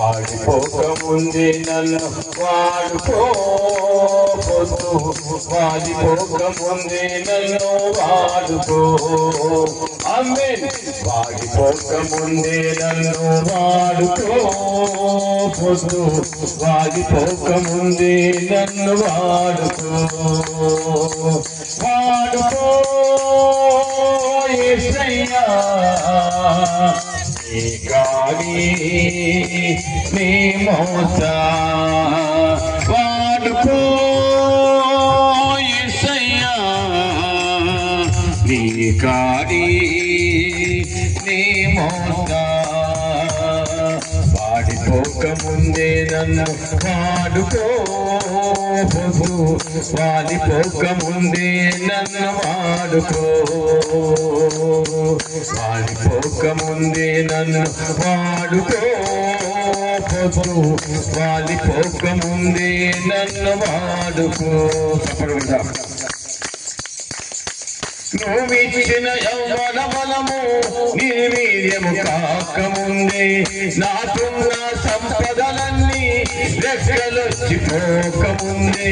వాడిపోకముందే నన్ను వాడుకోవద్దు, వాడిపోకముందే నన్ను వాడుకో. ఆమేన్. వాడిపోకముందే నన్ను వాడుకోవద్దు, వాడిపోకముందే నన్ను వాడుకో. వాడుకో యేసయ్యా, నీ గాలి నీ మోత వాడుకో యేసయ్యా, నీ గాలి నీ మోత. వాడిపోకముందే నన్ను వాడుకో, వాడిపోకముందే నన్ను వాడుకో. వాడిపోకముందే నన్ను వాడుకో, వాడిపోకముందే నన్ను వాడుకో. నువ్విచ్చిన యవ్వన బలము నిర్వీర్యము కాకముందే, నాకున్న సంపదలన్నీ రెక్కలొచ్చిపోకముందే.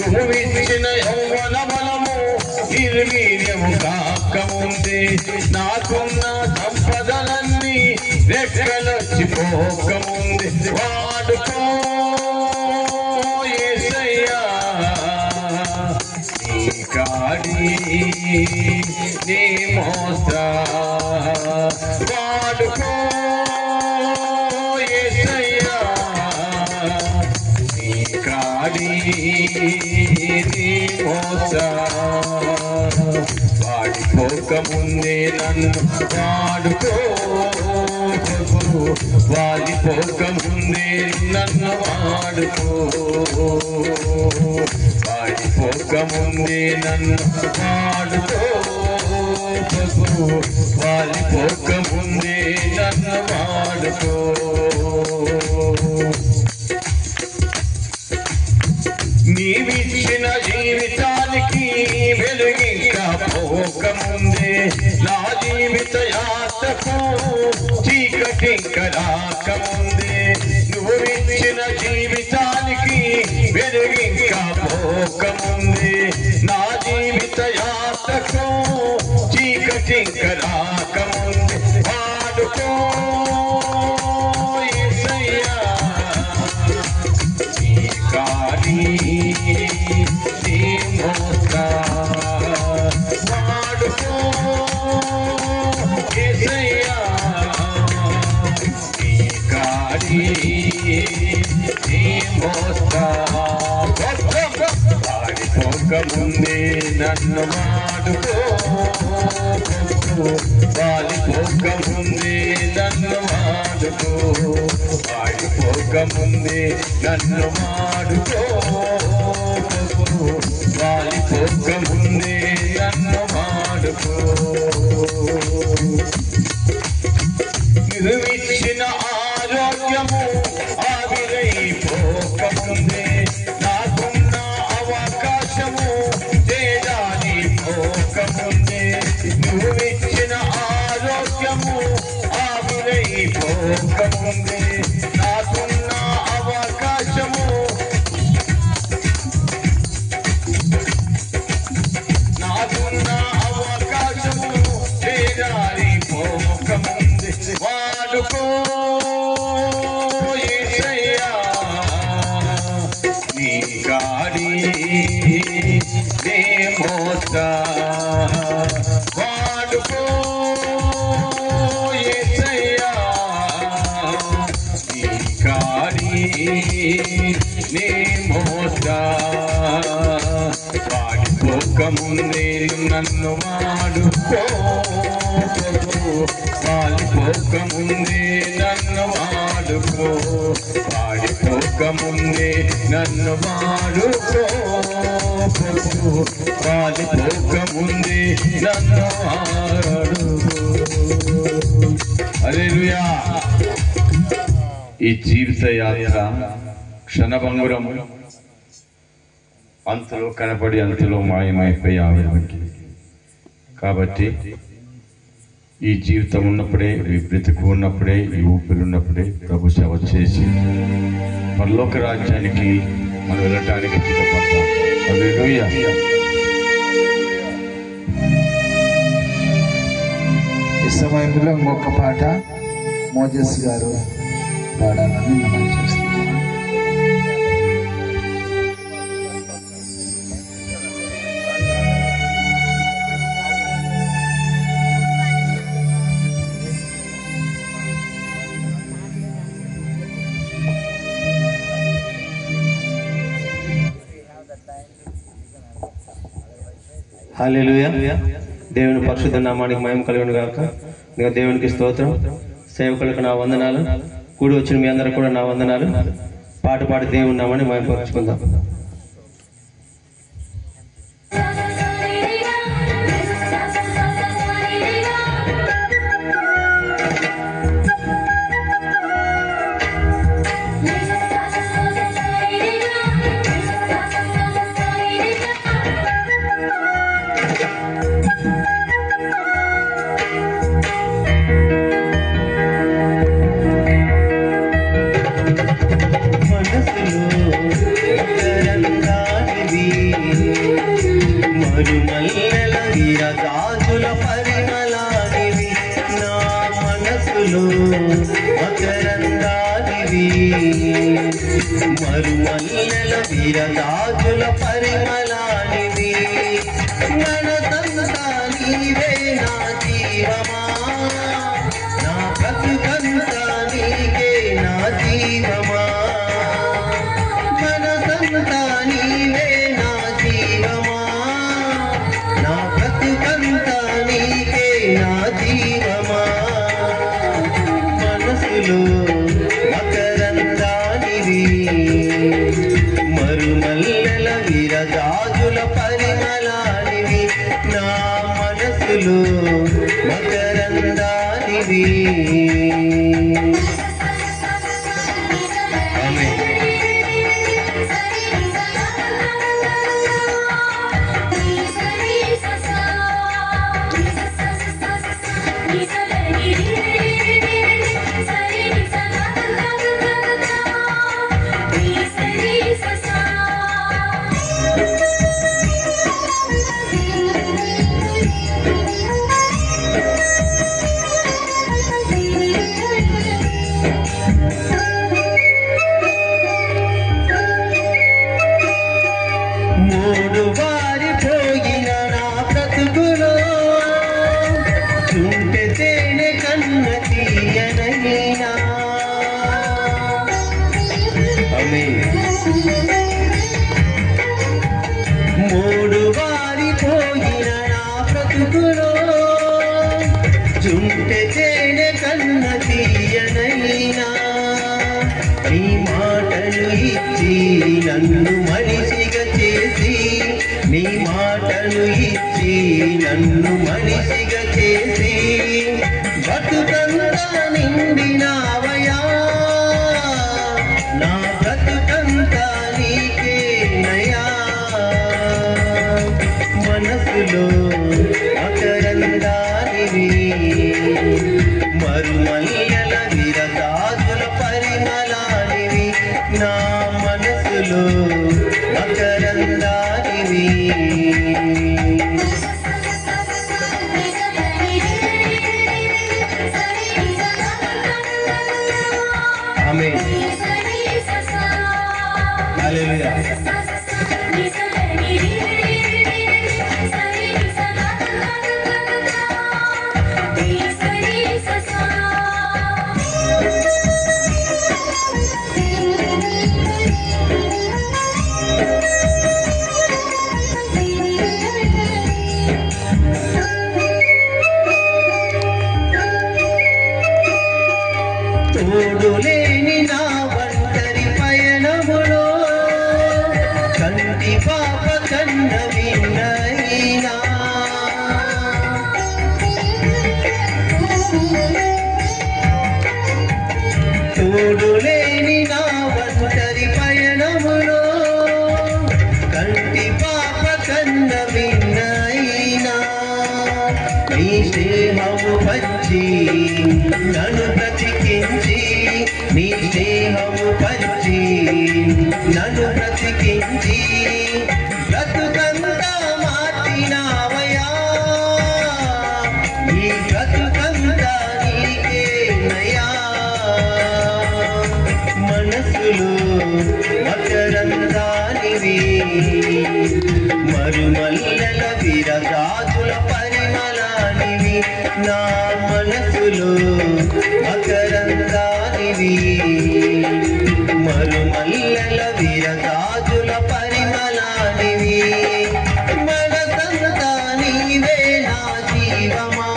నువ్విచ్చిన యవ్వన బలము నిర్వీర్యము కాకముందే, నాకున్న సంపదలన్నీ రెక్కలొచ్చిపోకముందే. వాడుకో యేసయ్యా, నీ గాలి నీ మోత వాడుకో యేసయ్యా, నీ గాలి నీ మోత. వాడిపోకముందే నన్ను వాడుకో, వాడిపోకముందే నన్ను వాడుకో. వాడిపోకముందే నన్ను వాడుకో, వాడిపోకముందే నన్ను వాడుకో. నీవిచ్చిన జీవితానికి వెలుగింకా పోకముందే, నా జీవిత యాత్రకు చీకటింక రాకముందే. నువ్విచ్చిన జీవితానికి వెలుగింకా పోకముందే, నా జీవిత యాత్రకు చీకటింక రాకముందే. వాడుకో యేసయ్యా, నీ గాలి నీ మోత వాడుకో యేసయ్యా, నీ గాలి నీ మోత. వాడిపోకముందే నన్ను వాడుకో, వాడిపోకముందే నన్ను వాడుకో. వాడిపోకముందే నన్ను వాడుకో, వాడిపోకముందే నన్ను వాడుకో. నువ్విచ్చిన ఆరోగ్యము ఆవిరైపోకముందే, నాకున్న అవకాశము తేజారిపోకముందే. నువ్విచ్చిన ఆరోగ్యము ఆవిరైపోకముందే, నాకున్న అవకాశము తేజారిపోకముందే. వాడుకో యేసయ్యా, నీ గాలి నీ మోత వాడుకో యేసయ్యా, నీ గాలి నీ మోత. వాడిపోకముందే నన్ను వాడుకో, వాడిపోకముందే నన్ను వాడుకో. వాడిపోకముందే నన్ను వాడుకో, వాడిపోకముందే నన్ను వాడుకో. హల్లెలూయా. ఈ జీవిత యాత్ర క్షణభంగురము, అంతలో కనపడి అంతలో మాయమైపోయి ఆవిరికి. కాబట్టి ఈ జీవితం ఉన్నప్పుడే, ఈ బ్రతుకు ఉన్నప్పుడే, ఈ ఊపిరి ఉన్నప్పుడే ప్రభు సేవ చేసి పరలోక రాజ్యానికి మనం వెళ్ళటానికి సిద్ధపడతాం. హల్లెలూయా. ఈ సమయంలో ఇంకొక పాట మోజెస్ గారు పాడాలని మనం చేస్తున్నాం. హల్లెలూయా. దేవుని పరిశుద్ధ నామానికి మహిమ కలుగును గాక. దేవునికి స్తోత్రం. సేవకులకు నా వందనాలు. కూడి వచ్చిన మీ అందరూ కూడా నా వందనాలు. పాట పాడి దేవుని నామాన్ని మహిమపరుచుకుందాం. మరుమల్లెల విరజాజుల పరిమళానివి, నా మనసులో మకరందానివి. మరుమల్లెల విరజాజుల పరిమళానివి, మనసంతా నీవే నా జీవమా, నా బ్రతుకంతా నీకే నా జీవమా. మనసంతా నీవే నా జీవమా, నా బ్రతుకంతా నీకే నా జీవమా. మనసులో మకరందానివి, మరుమల్లెల విరజాజుల పరిమళానివి, నా మనసులో మకరందానివి. మూడు వారిపోయిన నా బ్రతుకులో చుంటె తేనె కన్న తీయనైనా. మూడు వారిపోయిన నా బ్రతుకులో చుంటె తేనె కన్న తీయనైనా. నీ మాటలు ఇచ్చి నన్ను మనిషిగా చేసి, నీ మాటలు ఇచ్చి నన్ను మనిషిగా చేసి, బ్రతుకంతా నిండినావయా, నా బ్రతుకంతా నీకే నయా. మనసులో మకరందానివి, మరుమల్లెల విరజాజుల పరిమళానివి, నా మనసులో మకరందానివి. ఆమేన్. హల్లెలూయా. తోడులేని నా ఒంటరి పయనములో కంటి పాప కన్న విన్నైనా. తోడులేని నా ఒంటరి పయనములో కంటి పాప కన్న విన్నైనా. నీ స్నేహము నన్ను బ్రతికించి నీ స్నేహము పంచి నన్ను బ్రతికించి బ్రతుకంతా మార్చినావయ్యా ఈ బ్రతుకంతా నీకేనయ్యా మనసులో మకరందానివి మరుమల్లెల విరజాజుల పరిమళానివి నా మనసులో మకరందానివి మరుమల్లెల విరజాజుల పరిమళానివి మనసంతా నీవే నా జీవమా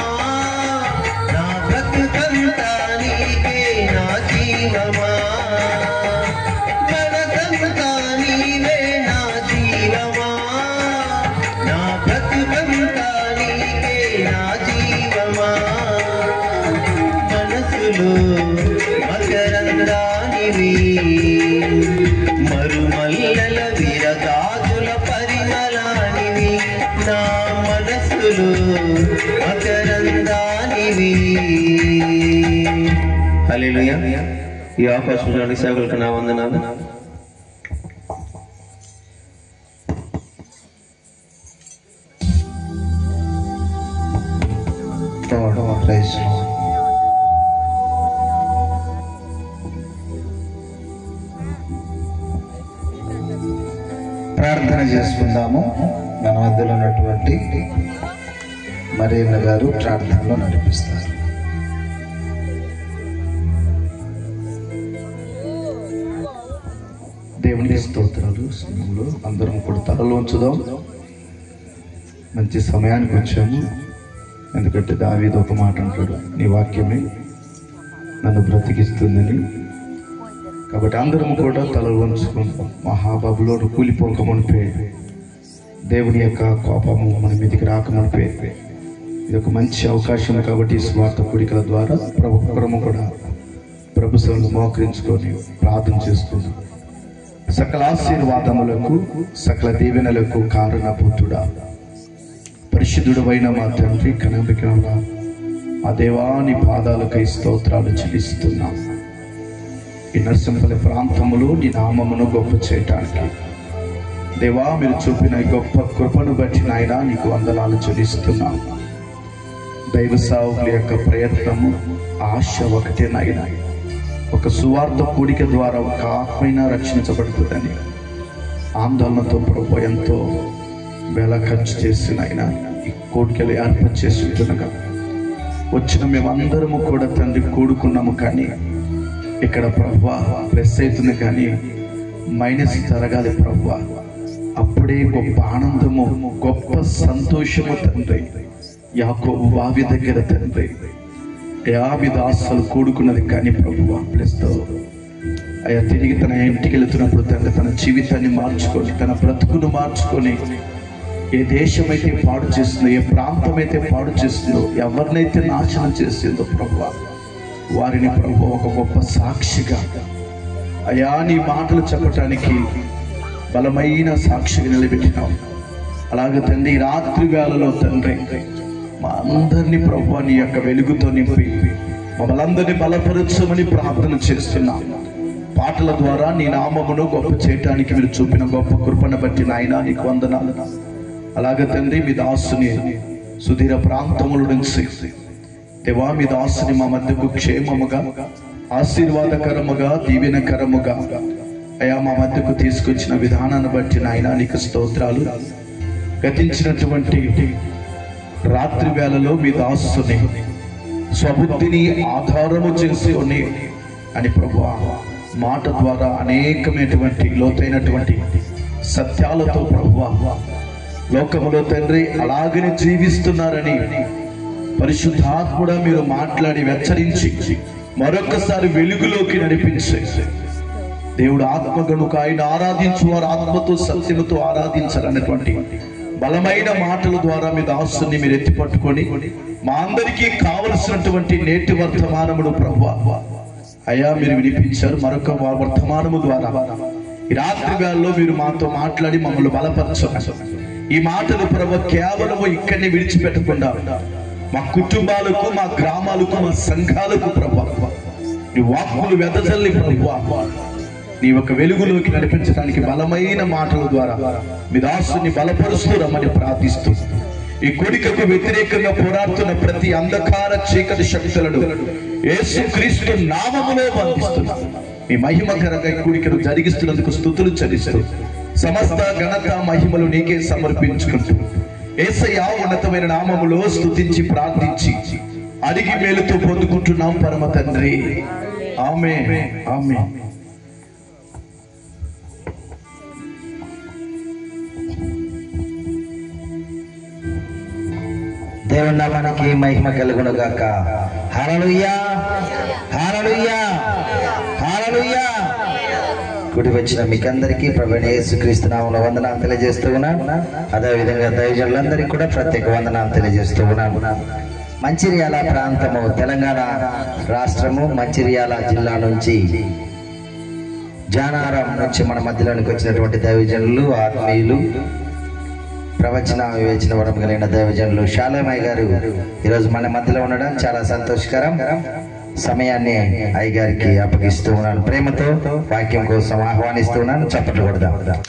నా బ్రతుకంతా నీకే నా జీవమా మనసంతా నీవే నా జీవమా నా బ్రతుకంతా నీకే నా జీవమా మనసులో మకరందానివి మరుమల్లెల విరజాజుల పరిమళానివి నా మనసులో మకరందానివి. హల్లెలూయా. ఈ అవకాశంలోని సేవకులకు నా వందనాలు. Praise Lord. ప్రార్థన చేసుకుందాము. మన మధ్యలో ఉన్నటువంటి మరియన్న గారు ప్రార్థనలో నడిపిస్తారు. దేవుని స్తోత్రాలు. సమయంలో అందరం కూడా తలలో ఉంచుదాం. మంచి సమయానికి వచ్చాము. ఎందుకంటే దావీదు ఒక మాట అంటాడు, నీ వాక్యమే నన్ను బ్రతికిస్తుందని. కాబట్టి అందరం కూడా తలలు వంచుకుంటాం. మహాబబులోను కూలిపోకమునిపే, దేవుని యొక్క కోపము మన మీదకి రాకమునిపే ఇది ఒక మంచి అవకాశం. కాబట్టి స్వార్థ కూడికల ద్వారా ఒక్కరము కూడా ప్రభు సన్నిధిలో మోకరించుకొని ప్రార్థన చేసుకుందాం. సకల ఆశీర్వాదములకు సకల దీవెనలకు కారణభూతుడా పరిశుద్ధుడైన మా తండ్రి కనబికనగా ఆ దేవాని పాదాలకై స్తోత్రాలు చెల్లిస్తున్నాం. ఈ నర్సింపల్లి ప్రాంతములో నీ నామమును గొప్ప చేయటానికి దేవా మీరు చూపిన గొప్ప కృపను బట్టి నాయన నీకు వందనాలు చెల్లిస్తున్నాం. దైవ సేవకుల యొక్క ప్రయత్నము ఆశ ఒకటే నాయన, ఒక సువార్త కూడిక ద్వారా ఒక ఆత్మైనా రక్షించబడుతుందని ఆందోళనతో ప్రభు ఎంతో వేల ఖర్చు చేసి నాయన ఈ కోడికలు ఏర్పాటు చేసి ఉంటుండగా వచ్చిన మేమందరము కూడా తండ్రి కూడుకున్నాము. కానీ ఇక్కడ ప్రభువా ప్రెస్ అవుతుంది, కానీ మైనస్ జరగాలి ప్రభువా. అప్పుడే గొప్ప ఆనందము, గొప్ప సంతోషము తండ్రి యాకోబు బావి దగ్గర తండ్రి 50 దాసులు కూడుకున్నది. కానీ ప్రభువా ప్లస్తో అయ్యా తిరిగి తన ఇంటికి వెళుతున్నప్పుడు తండ్రి తన జీవితాన్ని మార్చుకొని, తన బ్రతుకును మార్చుకొని, ఏ దేశమైతే పాడు చేస్తుందో, ఏ ప్రాంతం అయితే పాడు చేస్తుందో, ఎవరినైతే నాశనం చేసిందో ప్రభువా వారిని ప్రభు ఒక గొప్ప సాక్షిగా అయ్యా నీ మాటలు చెప్పటానికి బలమైన సాక్షిగా నిలబెట్టినావు. అలాగే తండ్రి రాత్రి వేళలో తండ్రి మా అందరినీ ప్రభు నీ యొక్క వెలుగుతో నింపి మమ్మల్ని అందరినీ బలపరచమని ప్రార్థన చేస్తున్నాం. పాటల ద్వారా నీ నామమును గొప్ప చేయటానికి మీరు చూపిన గొప్ప కృపను బట్టి నాయన నీకు వందనాలు. అలాగే తండ్రి మీ దాసుని సుధీర ప్రాంతముల నుంచి దేవా మీ దాసుని మా మధ్యకు క్షేమముగా, ఆశీర్వాదకరముగా, దీవెనకరముగా అయా మా మధ్యకు తీసుకొచ్చిన విధానాన్ని బట్టి నాయన నీకు స్తోత్రాలు. గతించినటువంటి రాత్రి వేళలో మీ దాసుని స్వబుద్ధిని ఆధారము చేసి అని ప్రభువా మాట ద్వారా అనేకమైనటువంటి లోతైనటువంటి సత్యాలతో ప్రభువా లోకములో తండ్రి అలాగనే జీవిస్తున్నారని పరిశుద్ధాత్ముడా మీరు మాట్లాడి హెచ్చరించి మరొకసారి వెలుగులోకి నడిపించే దేవుడు ఆత్మ గనుక ఆయన ఆరాధించు వారు ఆత్మతో సత్యముతో ఆరాధించాలన్నటువంటి బలమైన మాటల ద్వారా మీ దాసుని మీరు ఎత్తి పట్టుకొని మా అందరికీ కావలసినటువంటి నేటి వర్తమానమును ప్రభువా అయ్యా మీరు వినిపించారు. మరొక వర్తమానము ద్వారా ఈ రాత్రి వేళలో మీరు మాతో మాట్లాడి మమ్మల్ని బలపరచండి. ఈ మాటలు ప్రభువా కేవలము ఇక్కడిని విడిచిపెట్టకుండా మా కుటుంబాలకు, మా గ్రామాలకు, మా సంఘాలకు ప్రభువా నీ వాక్కులు వెదజల్లి ప్రభువా నీ యొక్క వెలుగులోకి నడిపించడానికి బలమైన మాటల ద్వారా మీ దాసుని బలపరుస్తూ రమ్మని ప్రార్థిస్తూ ఈ కోరికకు వ్యతిరేకంగా పోరాడుతున్న ప్రతి అంధకార చీకటి శక్తులను యేసుక్రీస్తు నామములో బంధిస్తున్నాం. మీ మహిమకరంగా ఈ కోరికను జరిగిస్తున్నందుకు స్తుతులు చెల్లిస్తూ సమస్త ఘనత మహిమలు నీకే సమర్పించుకుంటూ యేసయ్య ఉన్నతమైన నామములో స్తుతించి ప్రార్థించి అడిగి మేలుతో పొందుకుంటున్నాం పరమ తండ్రి. ఆమేన్ ఆమేన్. దేవుని నామానికి మహిమ కలుగును గాక. హల్లెలూయా హల్లెలూయా హల్లెలూయా. కూడి వచ్చిన మీకందరికీ ప్రభువైన యేసుక్రీస్తు నామములో వందనాలు తెలియజేస్తూ ఉన్నాను. అదేవిధంగా దైవజనులందరికీ కూడా ప్రత్యేక వందనాలు తెలియజేస్తూ ఉన్నాను. మంచిర్యాల ప్రాంతము, తెలంగాణ రాష్ట్రము, మంచిర్యాల జిల్లా నుంచి, జానారం నుంచి మన మధ్యలోనికి వచ్చినటువంటి దైవజనులు, ఆత్మీయులు, ప్రవచన వివేచన వరం కలిగిన దైవజనులు శాలేమయ్య గారు ఈరోజు మన మధ్యలో ఉండడం చాలా సంతోషకరం. సమయాన్ని అయ్య గారికి అప్పగిస్తూ ఉన్నాను. ప్రేమతో వాక్యం కోసం ఆహ్వానిస్తూ ఉన్నాను. చప్పట్లు కొడదాం.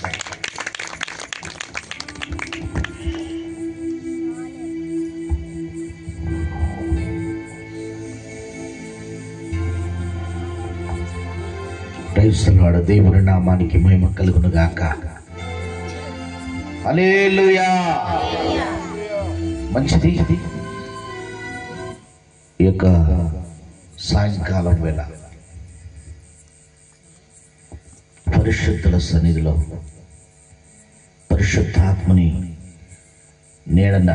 క్రైస్తవుడు దేవుని నామానికి మహిమ కలుగును గాక. హల్లెలూయా. మంచిది. ఈ యొక్క సాయంకాలం వేళ పరిశుద్ధుల సన్నిధిలో పరిశుద్ధాత్మని నీడన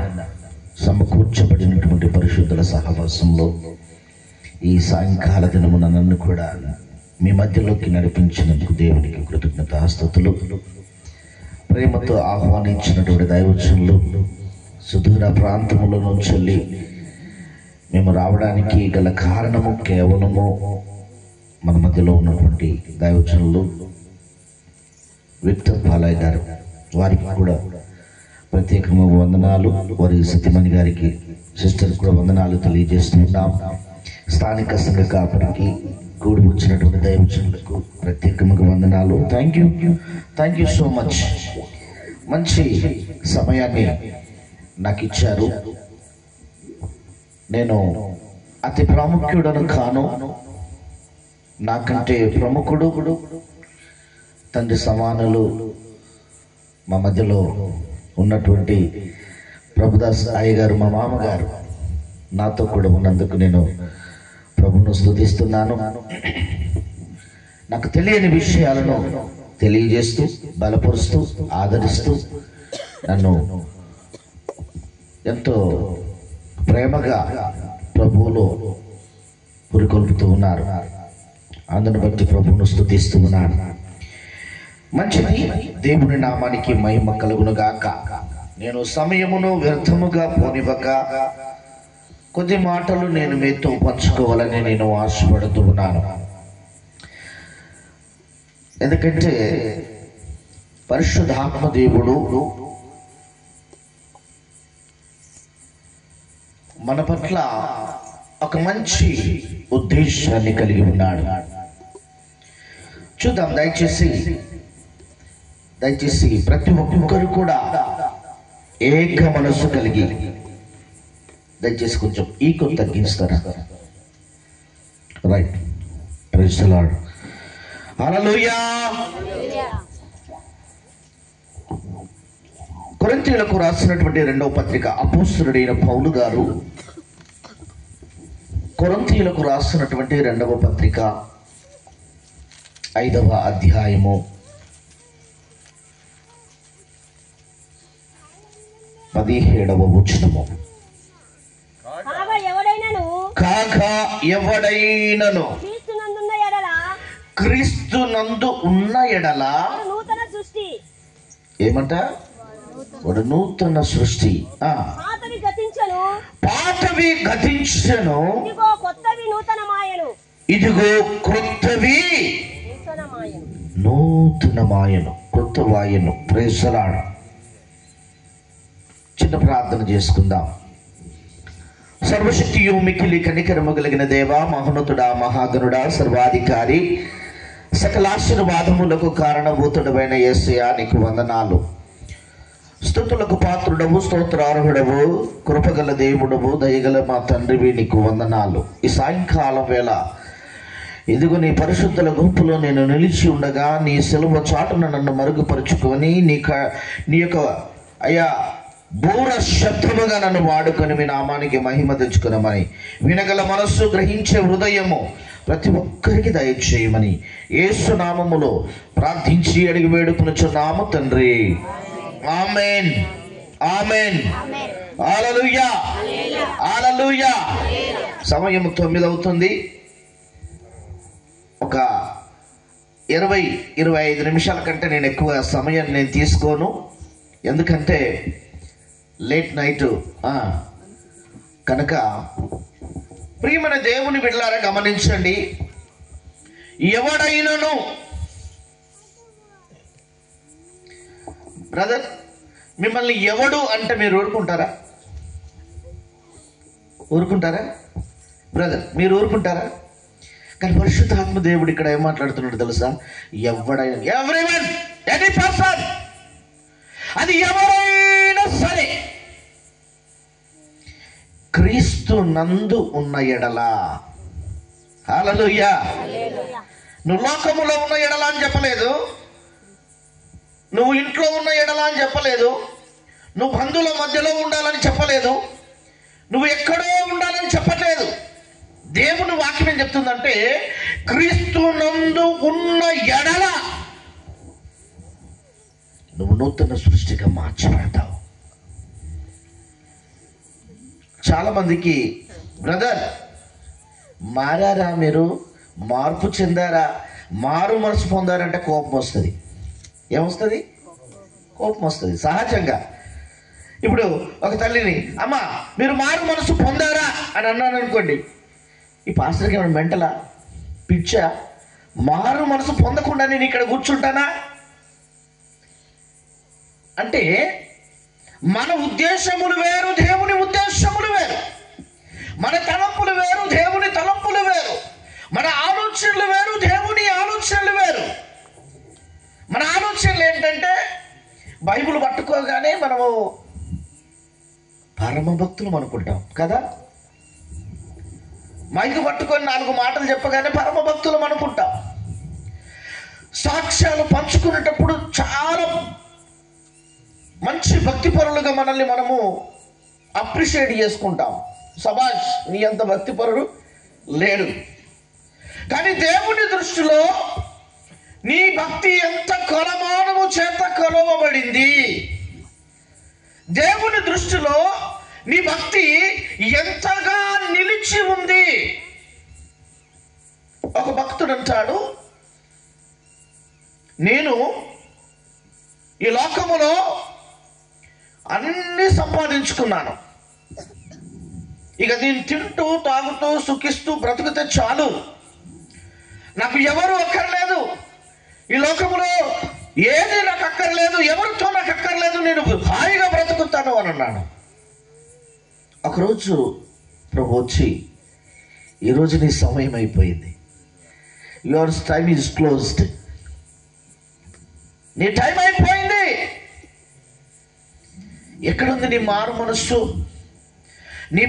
సమకూర్చబడినటువంటి పరిశుద్ధుల సహవాసంలో ఈ సాయంకాల దినమున నన్ను కూడా మీ మధ్యలోకి నడిపించినందుకు దేవునికి కృతజ్ఞతాస్తుతులు. ప్రేమతో ఆహ్వానించినటువంటి దైవజనులు సుదూర ప్రాంతముల నుంచి వెళ్ళి మేము రావడానికి గల కారణము కేవలము మన మధ్యలో ఉన్నటువంటి దైవజనులు విక్టర్ పాలయ్య గారు, వారికి కూడా ప్రత్యేకంగా వందనాలు. వారి సతీమణి గారికి, సిస్టర్ కూడా వందనాలు తెలియజేస్తున్నాం. స్థానిక సంఘ కాపరికి, కూడి వచ్చినటువంటి దైవజనులకు ప్రత్యేకంగా వందనాలు. Thank you so much. మంచి సమయాన్ని నాకు ఇచ్చారు. నేను అతి ప్రాముఖ్యుడను కాను, నాకంటే ప్రముఖుడు తండ్రి సమానులు మా మధ్యలో ఉన్నటువంటి ప్రభుదాస్ అయ్య గారు, మా మామగారు, నాతో కూడా ఉన్నందుకు నేను ప్రభువును స్తుతిస్తున్నాను. నాకు తెలియని విషయాలను తెలియజేస్తూ, బలపరుస్తూ, ఆదరిస్తూ నన్ను ఎంతో ప్రేమగా ప్రభువులో పురికొల్పుతూ ఉన్నారు. అందును బట్టి ప్రభువును స్తుతిస్తూ ఉన్నాను. మంచిది. దేవుని నామానికి మహిమ కలుగునుగాక. నేను సమయమును వ్యర్థముగా పోనివ్వక కొద్ది మాటలు నేను మీతో పంచుకోవాలని నేను ఆశపడుతూ ఉన్నాను. ఎందుకంటే పరిశుద్ధాత్మ దేవుడు మన పట్ల ఒక మంచి ఉద్దేశాన్ని కలిగి ఉన్నాడు. చూద్దాం. దయచేసి ప్రతి ఒక్కరు కూడా ఏక మనస్సు కలిగి, దయచేసి కొంచెం ఈగో తగ్గిస్తారా? Right. Praise the Lord. Hallelujah. కొరింథీయులకు రాసినటువంటి 2వ పత్రిక, అపోస్తలుడైన పౌలు గారు కొరింథీయులకు రాసినటువంటి 2వ పత్రిక 5వ అధ్యాయము 17వ వచనము. కాగా ఎవడైనను క్రీస్తునందు ఉన్న ఎడల ఏమంట? వాడు నూతన సృష్టి. పాతవి గతించెను, ఇదిగో క్రొత్తవి నూతనమాయను, క్రొత్తవాయను. Praise the Lord. చిన్న ప్రార్థన చేసుకుందాం. సర్వశక్తియు మిక్కిలి కనికరము కలిగిన దేవా, మహోన్నతుడా, మహాగణుడా, సర్వాధికారి, సకలాశీర్వాదములకు కారణభూతుడమైన యేసయ్యా నీకు వందనాలు. స్తుతులకు పాత్రుడవు, స్తోత్రార్హుడవు, కృపగల దేవుడవు, దయగల మా తండ్రివి నీకు వందనాలు. ఈ సాయంకాలం వేళ ఇదిగో నీ పరిశుద్ధుల గుంపులో నేను నిలిచి ఉండగా నీ సిలువ చాటున నన్ను మరుగుపరుచుకొని నీ యొక్క అయ్యా బూర శబ్దముగా నన్ను వాడుకొని మీ నామానికి మహిమ తెచ్చుకునమని, వినగల మనస్సు, గ్రహించే హృదయము ప్రతి ఒక్కరికి దయచేయమని యేసు నామములో ప్రార్థించి అడిగి వేడుకొనుచున్నాము తండ్రి. ఆమేన్, ఆమేన్, హల్లెలూయా, హల్లెలూయా. సమయం 9 అవుతుంది. ఒక 20-25 నిమిషాల కంటే నేను ఎక్కువ సమయం నేను తీసుకోను. ఎందుకంటే లేట్ నైట్ కనుక ప్రియమైన దేవుని బిడ్డలారా గమనించండి. ఎవడైనను బ్రదర్ మిమ్మల్ని ఎవడు అంటే మీరు ఊరుకుంటారా? బ్రదర్ మీరు ఊరుకుంటారా? కానీ పరిశుద్ధాత్మ దేవుడు ఇక్కడ ఏం మాట్లాడుతున్నాడు తెలుసా? ఎవడైనా, ఎవ్రీవన్, ఎనీ పర్సన్, అది ఎవరైనా సరే క్రీస్తు నందు ఉన్న ఎడలా. హల్లెలూయా. నువ్వు లోకములో ఉన్న ఎడలా అని చెప్పలేదు, నువ్వు ఇంట్లో ఉన్న ఎడలా అని చెప్పలేదు, నువ్వు బంధువుల మధ్యలో ఉండాలని చెప్పలేదు, నువ్వు ఎక్కడో ఉండాలని చెప్పట్లేదు. దేవుని వాక్యం ఏం చెప్తుందంటే క్రీస్తు నందు ఉన్న ఎడల నువ్వు నూతన సృష్టిగా మార్చబడతావు. చాలా మందికి బ్రదర్ మారారా, మీరు మార్పు చెందారా, మారు మనసు పొందారంటే కోపం వస్తుంది. ఏమొస్తుంది? కోపం వస్తుంది సహజంగా. ఇప్పుడు ఒక తల్లిని, అమ్మా మీరు మారు మనసు పొందారా అని అన్నాను అనుకోండి, ఈ పాస్టర్కి ఏమైనా మెంటలా, పిచ్చా? మారు మనసు పొందకుండా నేను ఇక్కడ కూర్చుంటానా? అంటే మన ఉద్దేశములు వేరు, దేవుని ఉద్దేశములు వేరు. మన తలంపులు వేరు, దేవుని తలంపులు వేరు. మన ఆలోచనలు వేరు, దేవుని ఆలోచనలు వేరు. మన ఆలోచనలు ఏంటంటే బైబిల్ పట్టుకోగానే మనము పరమ భక్తులు అనుకుంటాం కదా. మైకు పట్టుకొని 4 మాటలు చెప్పగానే పరమ భక్తులు అనుకుంటాం. సాక్ష్యాలు పంచుకునేటప్పుడు చాలా మంచి భక్తి పరులుగా మనల్ని మనము అప్రిషియేట్ చేసుకుంటాం. సబాష్, నీ అంత భక్తి పరుడు లేడు. కానీ దేవుని దృష్టిలో నీ భక్తి ఎంత కొలమానము చేత కొలవబడింది. దేవుని దృష్టిలో నీ భక్తి ఎంతగా నిలిచి ఉంది. ఒక భక్తుడు అంటాడు, నేను ఈ లోకములో అన్ని సంపాదించుకున్నాను, ఇక నేను తింటూ తాగుతూ సుఖిస్తూ బ్రతుకుతే చాలు, నాకు ఎవరు అక్కర్లేదు, ఈ లోకములో ఏది నాకు అక్కర్లేదు, ఎవరితో నాకు అక్కర్లేదు, నేను హాయిగా బ్రతుకుతాను అని అన్నాడు. ఒకరోజు ప్రభు వచ్చి, ఈరోజు నీ సమయం అయిపోయింది, యువర్ టైమ్ ఈజ్ క్లోజ్డ్, నీ టైం అయిపోయింది. ఎక్కడుంది నీ మారు మనస్సు? నీ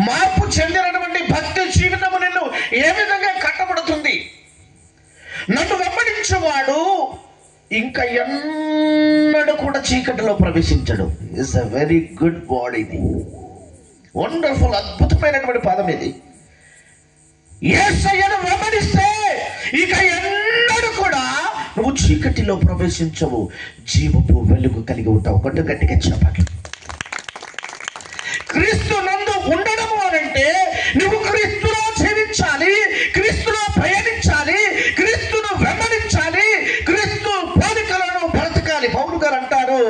మార్పు చెందినటువంటి భక్తి జీవితము నిన్ను ఏ విధంగా కట్టబడుతుంది? నన్ను వెంబడించేవాడు ఇంకా ఎన్నడూ కూడా చీకటిలో ప్రవేశించడు. It's a very good word. ఇది వండర్ఫుల్, అద్భుతమైనటువంటి పదం ఇది. యేసయ్యను వెంబడిస్తే ఇక ఎన్నడూ కూడా నువ్వు చీకటిలో ప్రవేశించవు, జీవపు వెలుగు కలిగి ఉంటావు. కొట్టు గట్టిగా చెప్పాలి. క్రీస్తు నందు ఉండడము అనంటే నువ్వు క్రీస్తులో జీవించాలి, క్రీస్తులో ప్రయాణించాలి, క్రీస్తును వెంబడించాలి, క్రీస్తు పోలికలను బ్రతకాలి. పౌలు గారు అంటారు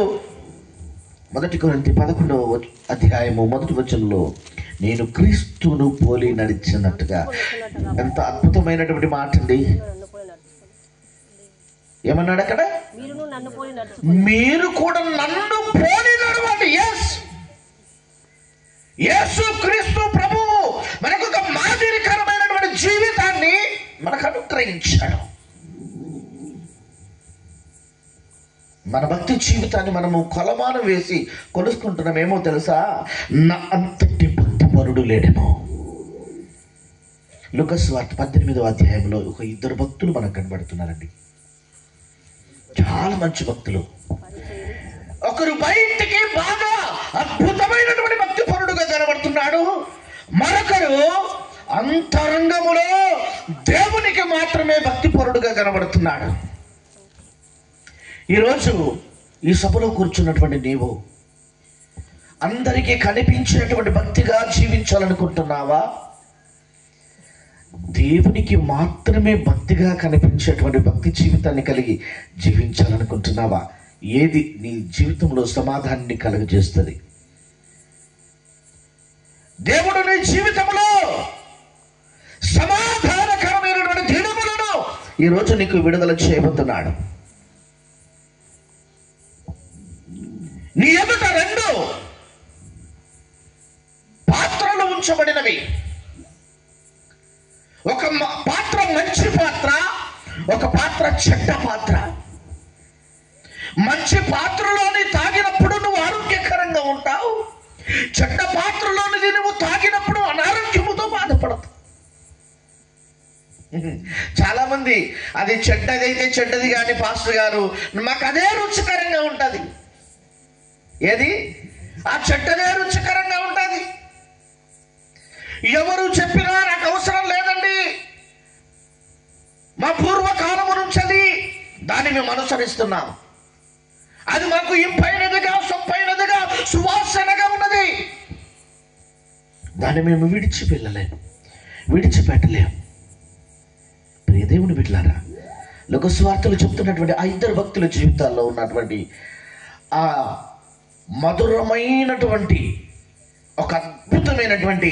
1 కొరింథీ 11వ అధ్యాయము 1వ వచనంలో, నేను క్రీస్తును పోలి నడిచినట్టుగా. ఎంత అద్భుతమైనటువంటి మాట అండి. ఏమన్నాడు అక్కడ? మీరు కూడా నన్ను పోలి నడవండి. ఎస్, యేసు క్రీస్తు ప్రభువు మనకు ఒక మాదిరికరమైనటువంటి జీవితాన్ని మనకు అనుగ్రహించాడు. మన భక్తి జీవితాన్ని మనము కొలమానం వేసి కొలుసుకుంటున్నామేమో తెలుసా? నా అంతటి భక్తిపరుడు లేడేమో. లూకాసు వార్త 18వ అధ్యాయంలో ఒక 2 భక్తులు మనకు కనబడుతున్నారండి. చాలా మంచి భక్తులు. ఒకరు బయటికి బాగా అద్భుతమైనటువంటి భక్తి పరుడుగా కనబడుతున్నాడు. మరొకరు అంతరంగములో దేవునికి మాత్రమే భక్తి పరుడుగా కనబడుతున్నాడు. ఈరోజు ఈ సభలో కూర్చున్నటువంటి నీవు అందరికీ కనిపించేటువంటి భక్తిగా జీవించాలనుకుంటున్నావా? దేవునికి మాత్రమే భక్తిగా కనిపించేటువంటి భక్తి జీవితాన్ని కలిగి జీవించాలనుకుంటున్నావా? ఏది నీ జీవితంలో సమాధానాన్ని కలుగజేస్తుంది? దేవుడు నీ జీవితంలో సమాధానకరమైనటువంటి దినములను ఈరోజు నీకు విడుదల చేయబోతున్నాడు. నీ ఎదుట 2 పాత్రలు ఉంచబడినవి. ఒక పాత్ర మంచి పాత్ర, ఒక పాత్ర చెడ్డ పాత్ర. మంచి పాత్రలోని తాగినప్పుడు నువ్వు ఆరోగ్యకరంగా ఉంటావు. చెడ్డ పాత్రలోని నువ్వు తాగినప్పుడు అనారోగ్యముతో బాధపడతావు. చాలా మంది అది చెడ్డదైతే చెడ్డది కానీ పాస్టర్ గారు మాకు అదే రుచికరంగా ఉంటుంది. ఏది? ఆ చెడ్డదే రుచికరంగా ఉంటుంది. ఎవరు చెప్పినా నాకు అవసరం లేదండి, మా పూర్వకాలము నుంచి దాన్ని మేము అనుసరిస్తున్నాం, అది మాకు ఇంపైనదిగా సొంపైనదిగా సువాసనగా ఉన్నది, దాన్ని మేము విడిచిపెట్టలేము. ప్రియదేవుని బిడ్డలారా, లూకాసు వార్తలు చెప్తున్నటువంటి ఆ 2 భక్తుల జీవితాల్లో ఉన్నటువంటి ఆ మధురమైనటువంటి ఒక అద్భుతమైనటువంటి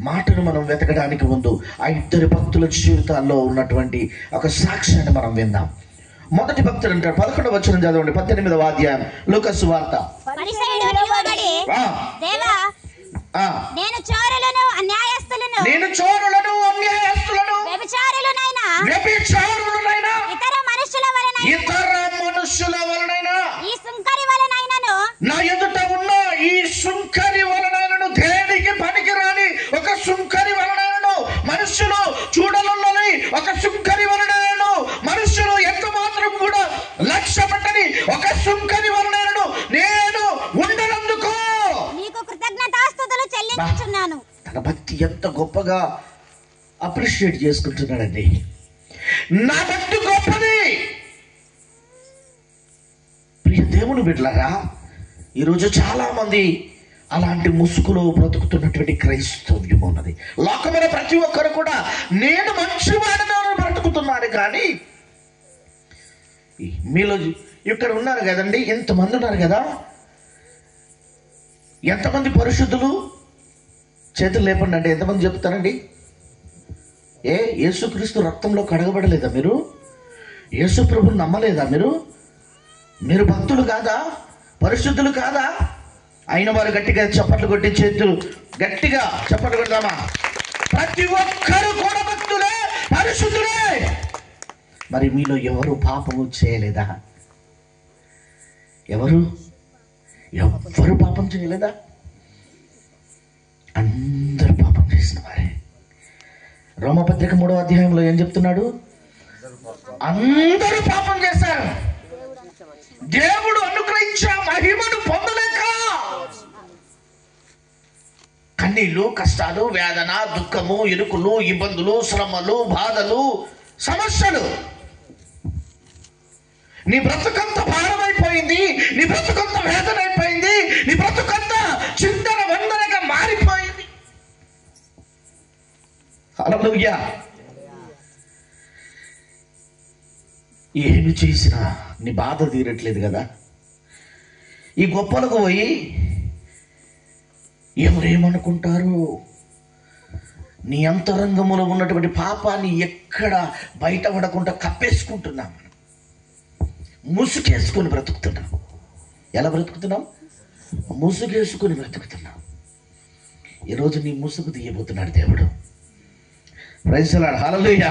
మాటను మనం వెతకడానికి ముందు ఆ 2 భక్తుల జీవితాల్లో ఉన్నటువంటి ఒక సాక్ష్యాన్ని మనం విందాం. మొదటి భక్తుడు అంటాడు, 11వ వచనం చదవండి, 18వ అధ్యాయం లూకాసు వార్త. నేను చోరులను అన్యాయస్తులను వ్యభిచారులనైనా ఇతర మనుషుల వలనైనా ఈ సుంకరి వలనైనను నా ఎదుట ఉన్న ఈ సుంకరి వలనైనను, దేనికి పనికిరాని ఒక సుంకరి వలనైనను, మనుషులు చూడలని ఒక సుంకరి వలనైనను, మనుషులు ఎంత మాత్రం కూడా లక్ష్య పెట్టని ఒక సుంకరి వలనైనను నేను ఉండనందుకు నీకు కృతజ్ఞతాస్తుతులు చెల్లించుచున్నాను. తన భక్తి ఎంత గొప్పగా అప్రిషియేట్ చేసుకుంటున్నాడండి. నా భక్తి గొప్పది. ప్రియ దేవుని బిడ్డలారా, ఈరోజు చాలా మంది అలాంటి ముసుగులో బ్రతుకుతున్నటువంటి క్రైస్తవ్యం ఉన్నది. లోకమైన ప్రతి ఒక్కరు కూడా నేను మంచివాడిని బ్రతుకుతున్నాను. కానీ మీలో ఇక్కడ ఉన్నారు కదండి, ఎంతమంది ఉన్నారు కదా, ఎంతమంది పరిశుద్ధులు? చేతులు లేపండి అంటే ఎంతమంది చెప్తారండి? యేసుక్రీస్తు రక్తంలో కడగబడలేదా మీరు? యేసు ప్రభుని నమ్మలేదా మీరు భక్తులు కాదా? పరిశుద్ధులు కాదా? అయిన వారు గట్టిగా చప్పట్లు కొట్టి చేతులు గట్టిగా చప్పట్లు కొడదామా? ప్రతి ఒక్కరు కూడా భక్తులే, పరిశుద్ధులే. మరి మీలో ఎవరు పాపము చేయలేదా? ఎవరు పాపం చేయలేదా? అందరూ పాపం చేసిన వారే. రోమపత్రిక 3వ అధ్యాయంలో ఏం చెప్తున్నాడు? అందరూ పాపం చేశారు, దేవుడు అనుగ్రహించే మహిమను పొందలేక కన్నీళ్ళు, కష్టాలు, వేదన, దుఃఖము, ఇరుకులు, ఇబ్బందులు, శ్రమలు, బాధలు, సమస్యలు. నీ బ్రతుకంత భారమైపోయింది, నీ బ్రతుకంత వేదన అయిపోయింది, నీ బ్రతుకంత చింతన వందనగా మారిపోయింది. హల్లెలూయా. ఏమి చేసినా నీ బాధ తీరట్లేదు కదా. ఈ గొప్పలకు పోయి ఎవరేమనుకుంటారు? నీ అంతరంగములో ఉన్నటువంటి పాపాన్ని ఎక్కడ బయటపడకుండా కప్పేసుకుంటున్నాం, ముసుగేసుకొని బ్రతుకుతున్నాం. ఎలా బ్రతుకుతున్నాం? ముసుగేసుకొని బ్రతుకుతున్నాం. ఈరోజు నీ ముసుగు తీయబోతున్నాడు దేవుడు. ప్రైజ్ ది లార్డ్, హల్లెలూయా.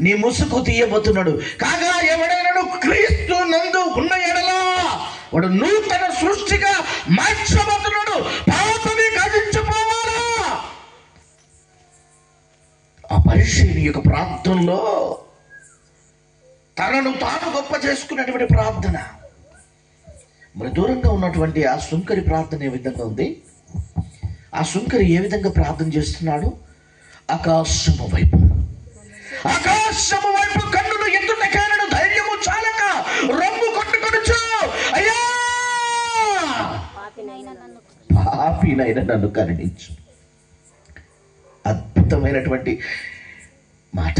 నీ ముసుగు తీయబోతున్నాడు. కాగా ఎవడైనా క్రీస్తు నందు ఉన్న ఎడల వాడు నూతన సృష్టిగా మార్చబోతున్నాడు. పాపని గతించిపోవాలా. ఆ పరిశీలి యొక్క ప్రార్థనలో తనను తాను గొప్ప చేసుకున్నటువంటి ప్రార్థన. మరి దూరంగా ఉన్నటువంటి ఆ సుంకరి ప్రార్థన ఏ విధంగా ఉంది? ఆ సుంకరి ఏ విధంగా ప్రార్థన చేస్తున్నాడు? ఆకాశము వైపు కన్నులు ఎత్తుటకేనను ధైర్యము చాలక రొమ్ము కొట్టుకొనుచు, అయ్యా పాపినైనా నన్ను కరుణించు. అద్భుతమైనటువంటి మాట.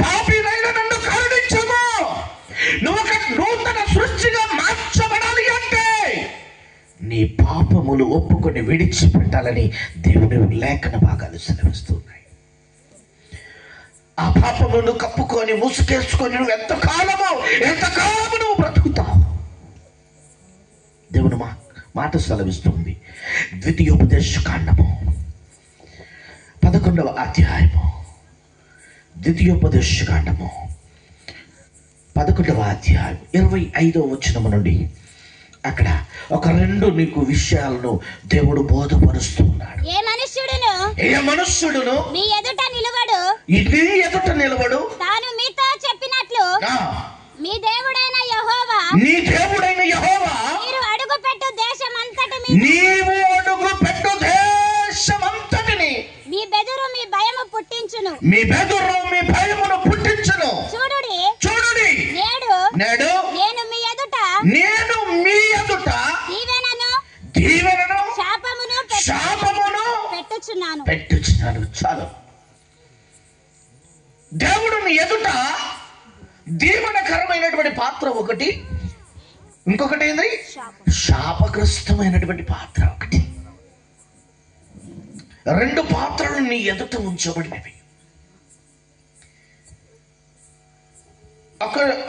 పాపినైనా నన్ను కరుణించము. నువ్వు ఒక నూతన సృష్టిగా మార్చబడాలి అంటే నీ పాపములు ఒప్పుకొని విడిచిపెట్టాలని దేవుని లేఖన భాగాలు సెలవిస్తున్నాయి. ఆ పాపమును కప్పుకొని ముసుకేసుకొని నువ్వు ఎంతకాలము నువ్వు బ్రతుకుతావు. దేవుని మాట సెలవిస్తుంది. ద్వితీయోపదేశకాండము 11వ అధ్యాయము. ద్వితీయోపదేశకాండము 11వ అధ్యాయం 25వ వచనము నుండి అక్కడ ఒక 2 నీకు విషయాలను దేవుడు బోధపరుస్తున్నాడు. ఏ మనుష్యుడును మీ ఎదుట నిలబడు తాను మీతో చెప్పినట్లు మీ దేవుడైన యెహోవా నీవు అడుగుపెట్టు దేశమంతటిని మీ బెదురు మీ భయము పుట్టించును. చూడుడి నేడు నేను మీ ఎదుట దీవెనను శాపమును పెట్టుచున్నాను. చాలు. దేవుడు నీ ఎదుట దీవెనకరమైనటువంటి పాత్ర ఒకటి, ఇంకొకటి ఏంది? శాపగ్రస్తమైనటువంటి పాత్ర ఒకటి. 2 పాత్రలు నీ ఎదుట ఉంచబడినవి.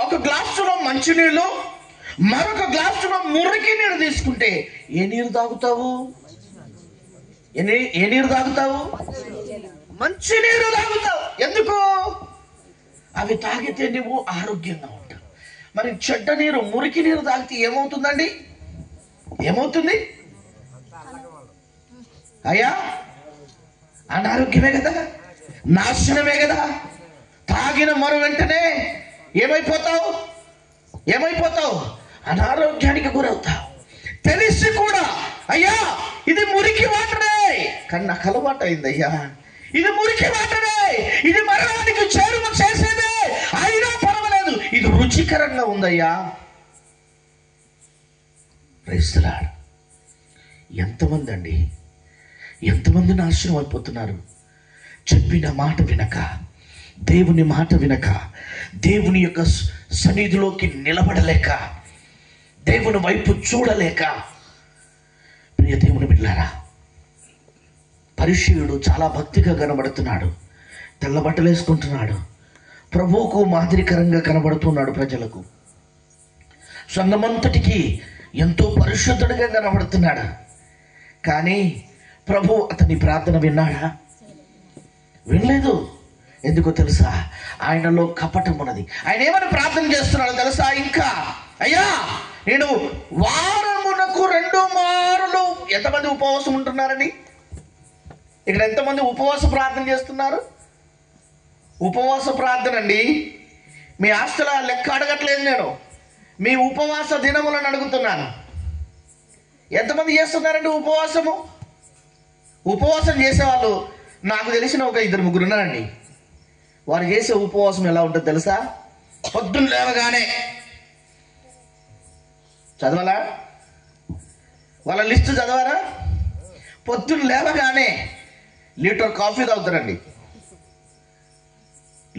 ఒక గ్లాసులో మంచినీళ్ళు, మరొక గ్లాసులో మురికి నీరు తీసుకుంటే ఏ నీరు తాగుతావు? ఏ నీరు తాగుతావు? మంచి నీరు తాగుతావు. ఎందుకు? అవి తాగితే నువ్వు ఆరోగ్యంగా ఉంటావు. మరి చెడ్డ నీరు, మురికి నీరు తాగితే ఏమవుతుందండి? ఏమవుతుంది? అయ్యా అనారోగ్యమే కదా, నాశనమే కదా. తాగిన మరు వెంటనే ఏమైపోతావు? అనారోగ్యానికి గురవుతావు. తెలిసి కూడా అయ్యా ఇది మురికి వాటరే, కానీ నాకు అలవాటు అయిందయ్యా, ఇది మురికి వాటరే, ఇది మరణానికి చేరువ చేసేదే, అయినా పర్వాలేదు, ఇది రుచికరంగా ఉందయ్యా. Praise the Lord. ఎంతమంది నాశనం అయిపోతున్నారు. చెప్పిన మాట వినక, దేవుని మాట వినక, దేవుని యొక్క సన్నిధిలోకి నిలబడలేక, దేవుని వైపు చూడలేక. ప్రియ దేవుని బిడ్డలారా, పరిశీలుడు చాలా భక్తిగా కనబడుతున్నాడు, తెల్ల బట్టలు వేసుకుంటున్నాడు, ప్రభువుకు మాదిరికరంగా కనబడుతున్నాడు, ప్రజలకు సంఘమంతటికి ఎంతో పరిశుద్ధుడిగా కనబడుతున్నాడు. కానీ ప్రభు అతని ప్రార్థన విన్నాడా? వినలేదు. ఎందుకో తెలుసా? ఆయనలో కపటం ఉన్నది. ఆయన ఏమని ప్రార్థన చేస్తున్నాడో తెలుసా? ఇంకా అయ్యా నేను వారమునకు 2 మారులు. ఎంతమంది ఉపవాసం ఉంటున్నారని ఇక్కడ ఎంతమంది ఉపవాస ప్రార్థన చేస్తున్నారు? ఉపవాస ప్రార్థన అండి. మీ ఆస్తుల లెక్క అడగట్లేదు నేను, మీ ఉపవాస దినములను అడుగుతున్నాను. ఎంతమంది చేస్తున్నారండి ఉపవాసము? ఉపవాసం చేసేవాళ్ళు నాకు తెలిసిన ఒక 2-3 ఉన్నారండి. వారు చేసే ఉపవాసం ఎలా ఉంటుంది తెలుసా? పొద్దున్న లేవగానే చదవాలా? వాళ్ళ లిస్టు చదవాలా? పొద్దున్న లేవగానే లీటర్ కాఫీ తాగుతారండి.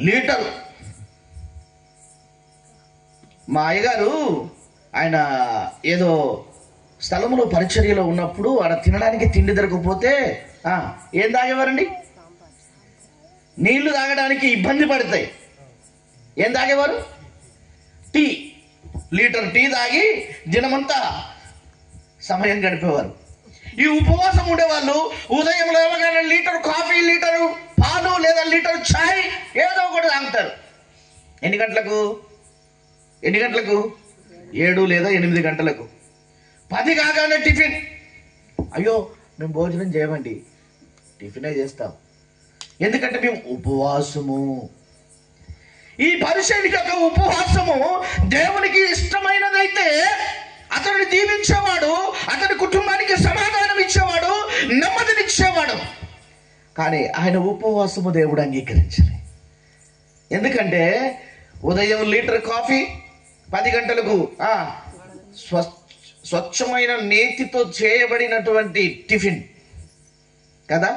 లీటర్. మా అయ్యగారు ఆయన ఏదో స్థలంలో పరిచర్యలో ఉన్నప్పుడు ఆడ తినడానికి తిండి దొరకకపోతే ఏం తాగేవారండి? నీళ్లు తాగడానికి ఇబ్బంది పడతాయి. ఏం తాగేవారు? టీ. లీటర్ టీ తాగి దినమంతా సమయం గడిపేవారు. ఈ ఉపవాసం ఉండేవాళ్ళు ఉదయం లేవగానే లీటర్ కాఫీ, లీటరు పాలు లేదా లీటర్ ఛాయ్ ఏదో ఒకటి తాగుతారు. ఎన్ని గంటలకు? 7 లేదా 8 గంటలకు. 10 కాగానే టిఫిన్. అయ్యో మేము భోజనం చేయమండి, టిఫినే చేస్తాం, ఎందుకంటే మేము ఉపవాసము. ఈ పరిచయుని యొక్క ఉపవాసము దేవునికి ఇష్టమైనదైతే అతన్ని దీవించేవాడు, అతని కుటుంబానికి సమాధానం ఇచ్చేవాడు, నెమ్మదినిచ్చేవాడు. కానీ ఆయన ఉపవాసము దేవుడు అంగీకరించలే. ఎందుకంటే ఉదయం లీటర్ కాఫీ, 10 గంటలకు స్వచ్ఛమైన నేతితో చేయబడినటువంటి టిఫిన్ కదా,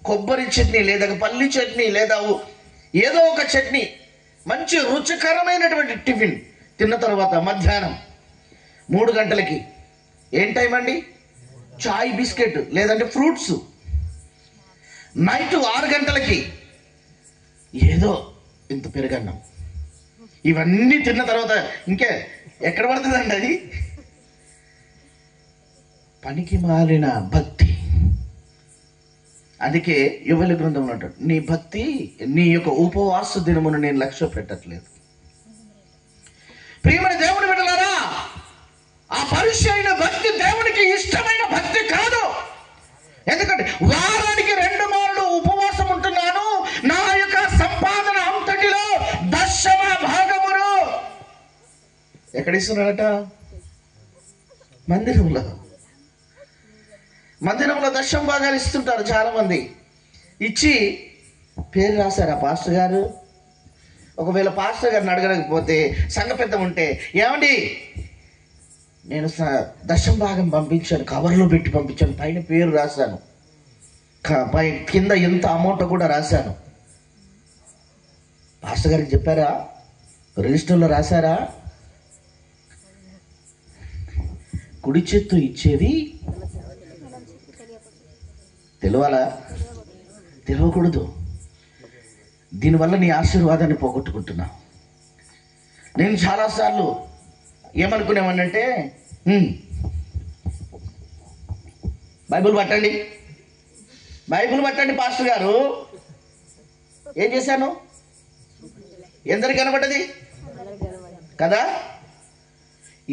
కొబ్బరి చట్నీ లేదా పల్లి చట్నీ లేదా ఏదో ఒక చట్నీ, మంచి రుచికరమైనటువంటి టిఫిన్ తిన్న తర్వాత మధ్యాహ్నం 3 గంటలకి ఏం టైం అండి? చాయ్, బిస్కెట్ లేదంటే ఫ్రూట్స్. నైట్ 6 గంటలకి ఏదో ఇంత పెరుగన్నం. ఇవన్నీ తిన్న తర్వాత ఇంకే ఎక్కడ పడుతుందండి అది? పనికి మాలిన భక్తి. అందుకే యువల గ్రంథంలో అంటాడు, నీ భక్తి, నీ యొక్క ఉపవాస దినమును నేను లక్ష్య పెట్టట్లేదు. ప్రియమైన దేవుని బిడ్డలారా, ఆ పరిచయమైన భక్తి దేవునికి ఇష్టమైన భక్తి కాదు. ఎందుకంటే వారానికి 2 మార్లు ఉపవాసం ఉంటున్నాను, నా యొక్క సంపాదన అంతటిలో 10వ భాగమును ఎక్కడ ఇస్తున్నాడట? మందిరంలో 10వ భాగాలు ఇస్తుంటారు చాలా మంది. ఇచ్చి పేరు రాశారా పాస్టర్ గారు? ఒకవేళ పాస్టర్ గారిని అడగకపోతే సంఘ పెద్ద ఉంటే, ఏమండి నేను 10వ భాగం పంపించాను, కవర్లో పెట్టి పంపించాను, పైన పేరు రాశాను, కింద ఎంత అమౌంట్ కూడా రాశాను. పాస్టర్ గారికి చెప్పారా? రిజిస్టర్లో రాశారా? కుడి చేత్తో ఇచ్చేది తెలియాలా? తెలియకూడదు. దీనివల్ల నీ ఆశీర్వాదాన్ని పోగొట్టుకుంటున్నా. నేను చాలాసార్లు ఏమనుకునేవాడినంటే, బైబిల్ పట్టండి పాస్టర్ గారు. ఏం చేశాను? ఎందరికి కనబడ్డది కదా?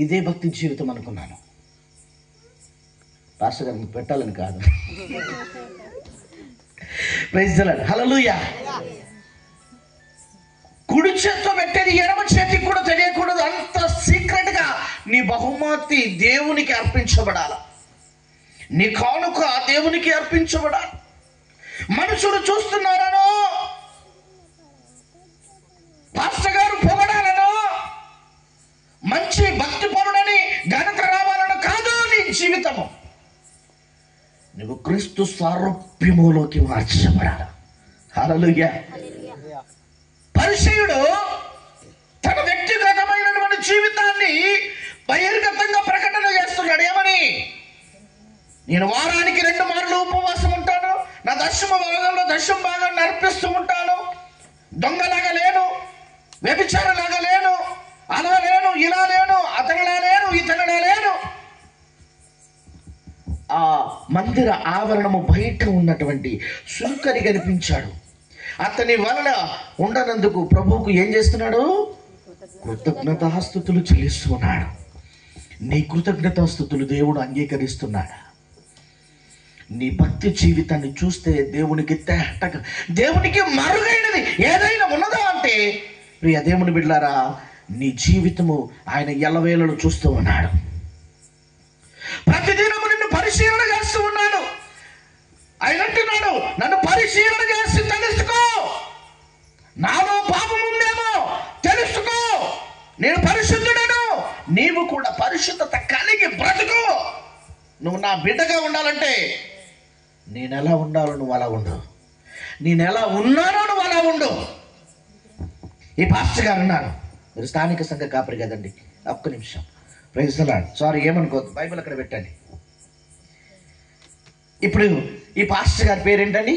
ఇదే భక్తి జీవితం అనుకున్నాను. పాస్టర్ గారు పెట్టాలని కాదు. ప్రైజ్ ది లార్డ్, హల్లెలూయా. కుడి చేత్తో పెట్టేది ఎడమ చేతికి కూడా తెలియకూడదు. అంత సీక్రెట్ గా నీ బహుమతి దేవునికి అర్పించబడాలి, నీ కానుక దేవునికి అర్పించబడాలి. మనుషులు చూస్తున్నారనో, పాస్టర్ గారు పొగడాలనో, మంచి భక్తి పరుడని ఘనత రావాలనో కాదు నీ జీవితము. నువ్వు క్రీస్తు సారూప్యములోకి మార్చబడాలి. హల్లెలూయా. పరిచయుడు తన వ్యక్తిగతమైనటువంటి జీవితాన్ని బహిర్గతంగా ప్రకటన చేస్తున్నాడు. ఏమని? నేను వారానికి 2 మార్లు ఉపవాసం ఉంటాను, నా 10వ భాగంలో 10వ భాగాన్ని అర్పిస్తూ ఉంటాను, దొంగలాగా లేను, వ్యభిచారలాగా లేను, అలా లేను, ఇలా లేను, అతనిలా లేను, ఇతనిలా లేను. ఆ మందిర ఆవరణము బయట ఉన్నటువంటి సుంకరి కనిపించాడు. అతని వలన ఉండనందుకు ప్రభువుకు ఏం చేస్తున్నాడు? కృతజ్ఞతాస్తుతులు చెల్లిస్తున్నాడు. నీ కృతజ్ఞతాస్తుతులు దేవుడు అంగీకరిస్తున్నాడు. నీ భక్తి జీవితాన్ని చూస్తే దేవునికి తేటగా, దేవునికి మరుగైనది ఏదైనా ఉన్నదా అంటే, ప్రియ దేవుని బిడ్డలారా, నీ జీవితము ఆయన ఎల్లవేళలు చూస్తూ ఉన్నాడు. ప్రతిదినము నిన్ను పరిశీలన చేస్తూ ఉన్నాడు. ఆయన అంటున్నాడు, నన్ను పరిశీలన చేసి తెలుసుకో, నాలో పాపం ఉందేమో తెలుసుకో, నేను పరిశుద్ధుడను, నీవు కూడా పరిశుద్ధత కలిగి బ్రతుకు. నువ్వు నా బిడ్డగా ఉండాలంటే నేను ఎలా ఉండాలో నువ్వు అలా ఉండు, నేను ఎలా ఉన్నానో నువ్వు అలా ఉండు. ఈ పాస్టర్ గారు ఉన్నారు, మీరు స్థానిక సంఘ కాపరి కదండి. ఒక్క నిమిషం, ప్రైజ్ ది లార్డ్. సారీ, ఏమనుకోవద్దు, బైబిల్ అక్కడ పెట్టండి. ఇప్పుడు ఈ పాస్టర్ గారి పేరేంటండి?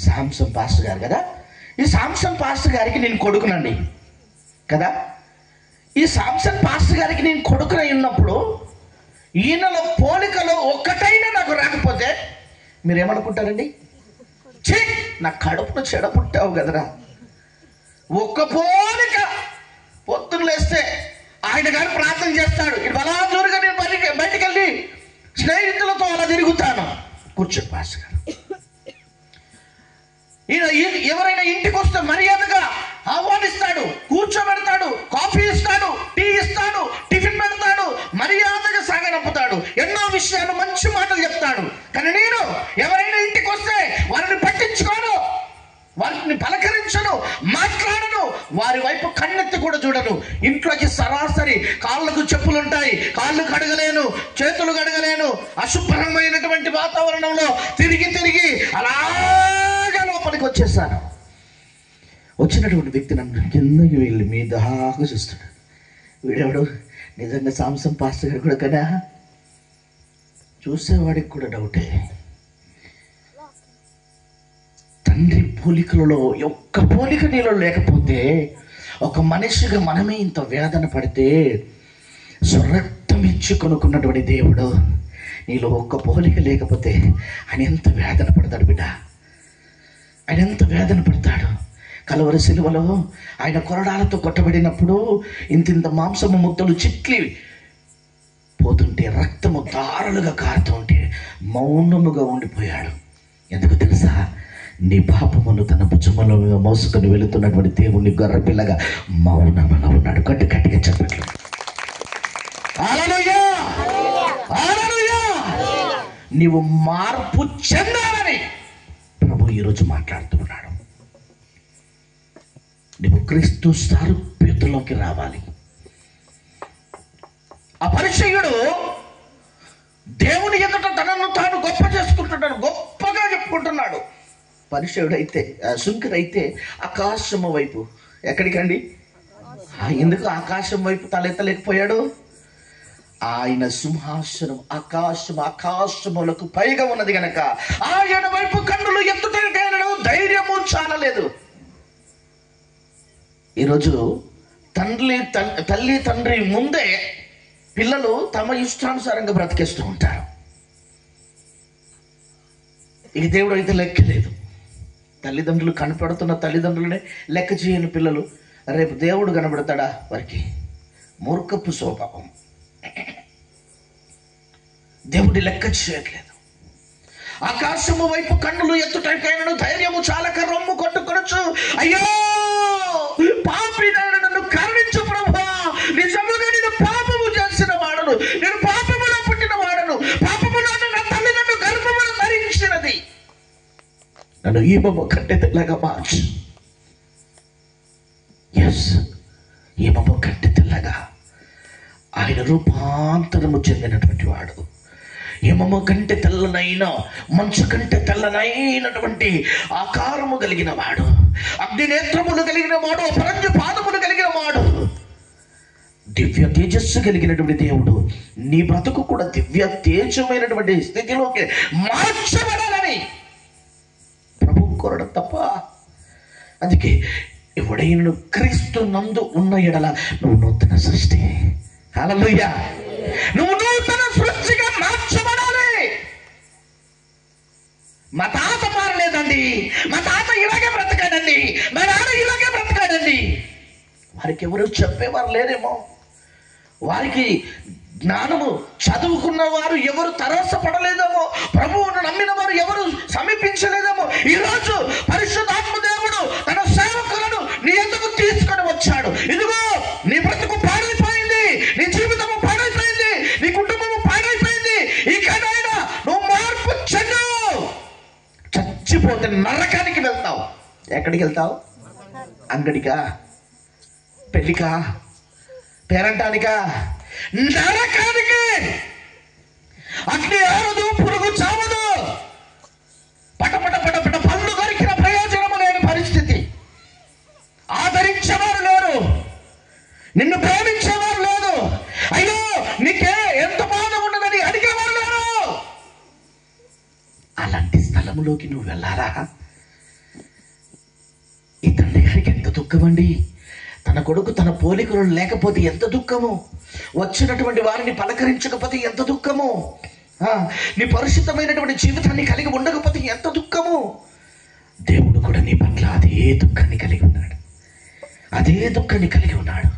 సాంసన్ పాస్టర్ గారు కదా. ఈ సాంసన్ పాస్టర్ గారికి నేను కొడుకునండి కదా. ఈ సాంసన్ పాస్టర్ గారికి నేను కొడుకునై ఉన్నప్పుడు ఈయనలో పోలికలో ఒక్కటైనా నాకు రాకపోతే మీరేమనుకుంటారండి? ఛీ, నా కడుపును చెడపుట్టావు కదరా. ఒక్క పోలిక. పొద్దున్న లేస్తే ఆయన గారు ప్రార్థన చేస్తాడు, ఇది బలాజోరుగా నేను బయటికి వెళ్ళి స్నేహితులతో అలా తిరుగుతాను. కూర్చోండి పాస్టర్ గారు. ఈయన ఎవరైనా ఇంటికి వస్తే మర్యాదగా ఆహ్వానిస్తాడు, కూర్చోబెడతాడు, కాఫీ ఇస్తాడు, టీ ఇస్తాడు, టిఫిన్ పెడతాడు, మర్యాదగా సాగనంపుతాడు, ఎన్నో విషయాలు మంచి మాటలు చెప్తాడు. కానీ నేను ఎవరైనా ఇంటికి వస్తే వారిని పట్టించుకోను, వారిని పలకరించను, మాట్లాడను, వారి వైపు కన్నెత్తి కూడా చూడను. ఇంట్లోకి సరాసరి కాళ్ళకు చెప్పులుంటాయి, కాళ్ళు కడగలేను, చేతులు కడగలేను. అశుభ్రమైనటువంటి వాతావరణంలో తిరిగి తిరిగి అలాగా లోపలికి వచ్చేసాను. వచ్చినటువంటి వ్యక్తి నన్ను కిందకి వెళ్ళి మీ దాకా చూస్తాడు. వీడెవడు? నిజంగా సాంసన్ పాస్టర్ గారు కూడా కదా. చూసేవాడికి కూడా డౌటే. తండ్రి పోలికలలో ఒక్క పోలిక నీలో లేకపోతే, ఒక మనిషిగా మనమే ఇంత వేదన పడితే, స్వరక్తం ఇచ్చి కొనుక్కున్నటువంటి దేవుడు నీలో ఒక్క పోలిక లేకపోతే ఆయన ఎంత వేదన పడతాడు బిడ్డ. ఆయన ఎంత వేదన పడతాడు. కలవరి సిలువలో ఆయన కొరడాలతో కొట్టబడినప్పుడు ఇంతింత మాంసము ముద్దలు చిట్లి పోతుంటే, రక్తము దారులుగా కారుతుంటే మౌనముగా ఉండిపోయాడు. ఎందుకు తెలుసా? నీ పాపమును తన భుజములో మోసుకొని వెళుతున్నటువంటి దేవుని గొర్రెపిల్లగా మౌనముగా ఉన్నాడు. గట్టిగా చెప్పట్లు. హల్లెలూయా, హల్లెలూయా. నీవు మార్పు చెందాలని ప్రభు ఈరోజు మాట్లాడుతున్నాడు. నువ్వు క్రీస్తు సారూప్యతలోకి రావాలి. ఆ పరిచయుడు దేవుని ఎదుట తనను తాను గొప్ప చేసుకుంటున్నాడు, గొప్పగా చెప్పుకుంటున్నాడు. పరిచయుడైతే, సుంకరైతే ఆకాశము వైపు, ఎక్కడికండి? ఎందుకు ఆకాశం వైపు తలెత్తలేకపోయాడు? ఆయన సింహాసనం ఆకాశములకు పైగా ఉన్నది గనక ఆయన వైపు కన్నులు ఎత్తుటైన ధైర్యము చాలలేదు. ఈరోజు తల్లి తండ్రి ముందే పిల్లలు తమ ఇష్టానుసారంగా బ్రతికేస్తూ ఉంటారు. ఇక దేవుడు అయితే లెక్కలేదు. తల్లిదండ్రులు కనపడుతున్న తల్లిదండ్రులనే లెక్క చేయని పిల్లలు రేపు దేవుడు కనబడతాడా? వారికి మూర్ఖపు స్వభావం. దేవుడి లెక్క చేయట్లేదు. ఆకాశము వైపు కన్నులు ఎత్తుటైన ధైర్యము చాలక రొమ్ము కొట్టుకొనొచ్చు. అయ్యో పాపినైన నన్ను కరుణించు ప్రభువా, నిజముగా నేను పాపము చేసిన వాడను, నేను పాపములో పుట్టిన వాడను, పాపములో నా తల్లి నన్ను గర్భములో ధరించినది, నన్ను ఈ బొమ్మ కంటే తెల్లగా మార్చు. ఎస్, ఈ బొమ్మ కంటే తెల్లగా ఆయన రూపాంతరము చెందినటువంటి వాడు. హిమము కంటే తెల్లనైన, మంచు కంటే తెల్లనైనటువంటి ఆకారము కలిగిన వాడు, అగ్ని నేత్రములు కలిగిన వాడు, అపరంజి పాదములు కలిగిన వాడు, దివ్య తేజస్సు కలిగినటువంటి దేవుడు నీ బ్రతుకు కూడా దివ్య తేజమైనటువంటి స్థితిలోకి మార్చబడాలని ప్రభు కోరడం తప్ప. అందుకే ఎవడైనా క్రీస్తు నందు ఉన్న ఎడల నువ్వు నూతన సృష్టి. హల్లెలూయా. నువ్వు నూతన సృష్టిగా మార్చబడాలి. మా తాత మారలేదండి, మా తాత ఇలాగే బ్రతకాడండి, మా నాన్న ఇలాగే బ్రతకాడండి. వారికి ఎవరు చెప్పేవారు లేరేమో, వారికి జ్ఞానము చదువుకున్న వారు ఎవరు తరసపడలేదేమో, ప్రభువును నమ్మిన వారు ఎవరు సమీపించలేదేమో. ఈరోజు పరిశుద్ధాత్మ దేవుడు తన సేవకులను నీ ఎందుకు తీసుకొని వచ్చాడు. ఇదిగో నీ బ్రతుకు పాడైపోయింది, నీ జీవితము పాడైపోయింది, నీ కుటుంబము పాడైపోయింది. ఇకనైనా నువ్వు మార్పు చెందు. చచ్చిపోతే నరకానికి వెళ్తావు. ఎక్కడికి వెళ్తావు? అంగడికా, పెళ్లికా, పేరంటానికా? నరకానికి. అగ్ని ఆరదు, పురుగు చావదు, పటపట పటపట పళ్ళు కొరికిన ప్రయోజనము లేని పరిస్థితి. ఆదరించేవారు లేరు, నిన్ను ప్రేమించేవారు లేదు, అయ్యో నీకే ఎంత బాధ ఉన్నదని అడిగేవారు లేరు. అలాంటి స్థలములోకి నువ్వు వెళ్ళాలా? ఈ తండ్రి గారికి ఎంత దుఃఖం అండి. తన కొడుకు తన పోలికలు లేకపోతే ఎంత దుఃఖము, వచ్చినటువంటి వారిని పలకరించకపోతే ఎంత దుఃఖము, నీ పరిశుద్ధమైనటువంటి జీవితాన్ని కలిగి ఉండకపోతే ఎంత దుఃఖము. దేవుడు కూడా నీ పట్ల అదే దుఃఖాన్ని కలిగి ఉన్నాడు, అదే దుఃఖాన్ని కలిగి ఉన్నాడు.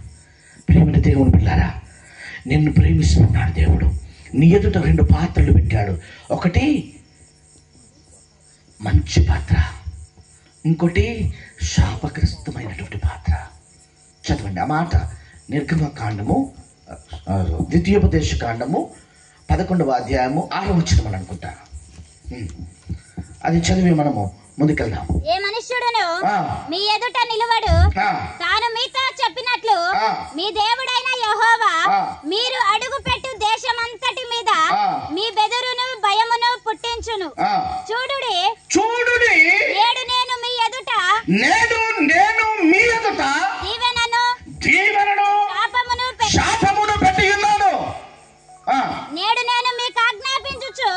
ప్రేమైన దేవుని పిల్లారా, నిన్ను ప్రేమిస్తున్నాడు దేవుడు. నీ ఎదుట 2 పాత్రలు పెట్టాడు. ఒకటి మంచి పాత్ర, ఇంకోటి శాపగ్రస్తమైనటువంటి పాత్ర. చదవండి ఆ మాట. నిర్గమకాండము, ద్వితీయోపదేశ కాండము 11వ అధ్యాయము 6వ వచనం అని అనుకుంటా. అది చదివి మనము ముందుకెళ్దాం. ఏ మనుష్యుడును మీ ఎదుట నిలవడు, తాను మీతో చెప్పినట్లు మీ దేవుడైన యెహోవా మీరు అడుగు పెట్టు దేశమంతటి మీద మీ బెదురును భయమును పుట్టించును. చూడుడి నేడు నేను మీ ఎదుట దీవెనను శాపమును పెట్టి ఉన్నాను. నేడు నేను మీకు ఆజ్ఞాపించుచు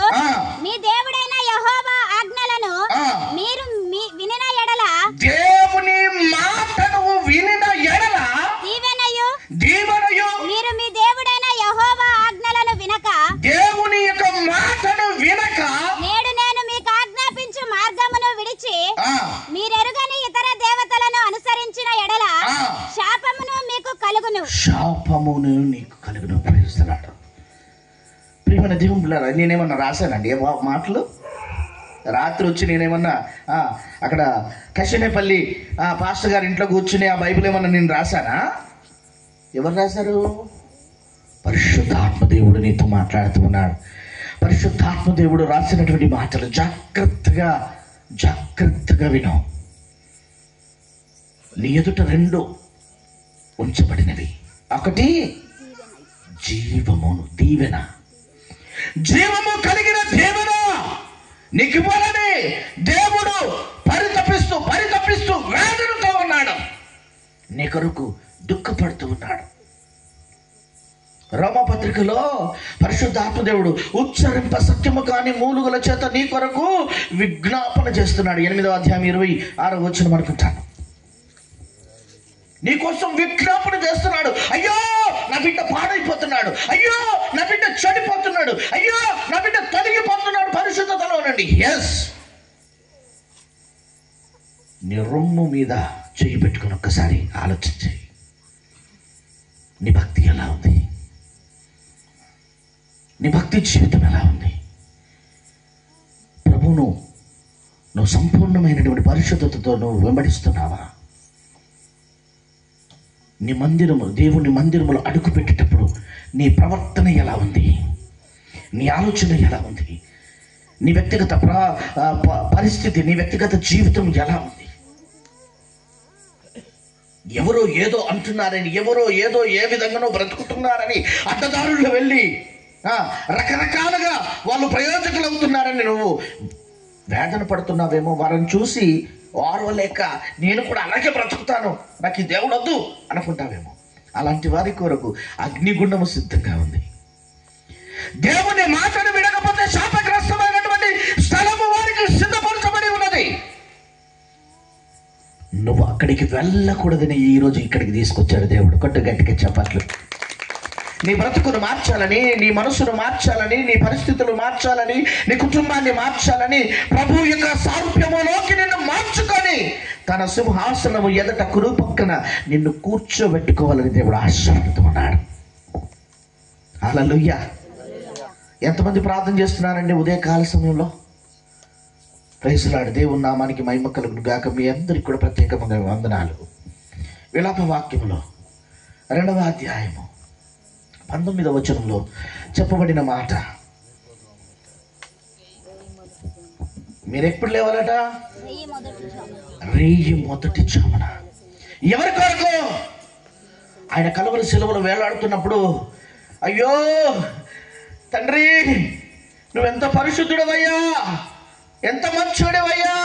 మీ దేవుడైన యెహోవా ఆజ్ఞలను మీరు వినిన ఎడల, దేవుని మాటను వినిన ఎడల దీవెనయు మీరు మీ దేవుడైన యెహోవా ఆజ్ఞలను వినక, దేవుని యొక్క మాటను వినక, నేడు నేను మీకు ఆజ్ఞాపించు మార్గమును విడిచి మీరెరుగని ఇతర దేవతలను అనుసరించిన ఎడల శాపమును మీకు కలుగును. శాపమును నీకు కలుగును. ప్రవేశిస్తున్నాడు. ప్రియమైన దేవుని పిల్లరా, నేనేమన్నా రాశానండి ఏ మాటలు? రాత్రి వచ్చి నేనేమన్నా అక్కడ కషినేపల్లి పాస్టర్ గారి ఇంట్లో కూర్చుని ఆ బైబిల్ ఏమన్నా నేను రాశానా? ఎవరు రాశారు? పరిశుద్ధాత్మ దేవుడు నీతో మాట్లాడుతూ ఉన్నాడు. పరిశుద్ధాత్మ దేవుడు రాసినటువంటి మాటలు జాగ్రత్తగా విను. నీ ఎదుట 2 ఉంచబడినవి. ఒకటి దీవెన, జీవము కలిగిన దీవెన నీకు ఇవ్వాలని దేవుడు పరితపిస్తూ వేదనతో ఉన్నాడు. నీ కొరకు దుఃఖపడుతూ ఉన్నాడు. రోమపత్రికలో పరిశుద్ధాత్మ దేవుడు ఉచ్చరింప సత్యము కాని మూలుగుల చేత నీ కొరకు విజ్ఞాపన చేస్తున్నాడు. 8వ అధ్యాయం 26వ వచనం అనుకుంటాను. నీ కోసం విజ్ఞాపన చేస్తున్నాడు. అయ్యో నా బిడ్డ పాడైపోతున్నాడు, అయ్యో నా బిడ్డ చెడిపోతున్నాడు, అయ్యో నా బిడ్డ తొలగిపోతున్నాడు పరిశుద్ధతలో నుండి. ఎస్, నీ రొమ్ము మీద చెయ్యి పెట్టుకుని ఒక్కసారి ఆలోచించి, నీ భక్తి ఎలా ఉంది? నీ భక్తి జీవితం ఎలా ఉంది? ప్రభువును నువ్వు సంపూర్ణమైనటువంటి పరిశుద్ధతతో నువ్వు వెంబడిస్తున్నావా? నీ మందిరము, దేవుని మందిరములో అడుగు పెట్టేటప్పుడు నీ ప్రవర్తన ఎలా ఉంది? నీ ఆలోచన ఎలా ఉంది? నీ వ్యక్తిగత పరిస్థితి, నీ వ్యక్తిగత జీవితం ఎలా ఉంది? ఎవరో ఏదో అంటున్నారని, ఎవరో ఏదో ఏ విధంగానో బ్రతుకుతున్నారని అడ్డదారుల్లో వెళ్ళి రకరకాలుగా వాళ్ళు ప్రయోజకులు అవుతున్నారని నువ్వు వేదన పడుతున్నావేమో. వారిని చూసి ఓర్వలేక నేను కూడా అలాగే బ్రతుకుతాను, నాకు ఈ దేవుడు వద్దు అనుకుంటావేమో. అలాంటి వారి కొరకు అగ్నిగుండము సిద్ధంగా ఉంది. దేవుని మాటను వినకపోతే శాపగ్రస్తమైనటువంటి స్థలము వారికి సిద్ధపరచబడి ఉన్నది. నువ్వు అక్కడికి వెళ్ళకూడదని ఈరోజు ఇక్కడికి తీసుకొచ్చాడు దేవుడు. కొట్టు గట్టిగా చెప్పట్లు. నీ బ్రతుకును మార్చాలని, నీ మనసును మార్చాలని, నీ పరిస్థితులు మార్చాలని, నీ కుటుంబాన్ని మార్చాలని, ప్రభు యొక్క సారూప్యములోకి నిన్ను మార్చుకొని తన సింహాసనము ఎదుట కురు పక్కన నిన్ను కూర్చోబెట్టుకోవాలని దేవుడు ఆశపడుతూ ఉన్నాడు. హల్లెలూయా. ఎంతమంది ప్రార్థన చేస్తున్నారండి ఉదయకాల సమయంలో? Praise Lord. దేవుని నామానికి మహిమ కలుగును గాక. మీ అందరికి కూడా ప్రత్యేకమైన వందనాలు. విలాప వాక్యంలో 2వ అధ్యాయము 19వ వచనంలో చెప్పబడిన మాట, మీరు ఎప్పుడు లేవాలట? రేయి మొదటి జామున. ఎవరి కొరకు? ఆయన కలువరి శిలువలో వేలాడుతున్నప్పుడు, అయ్యో తండ్రి నువ్వెంత పరిశుద్ధుడవయ్యా, ఎంత మంచోడివయ్యా,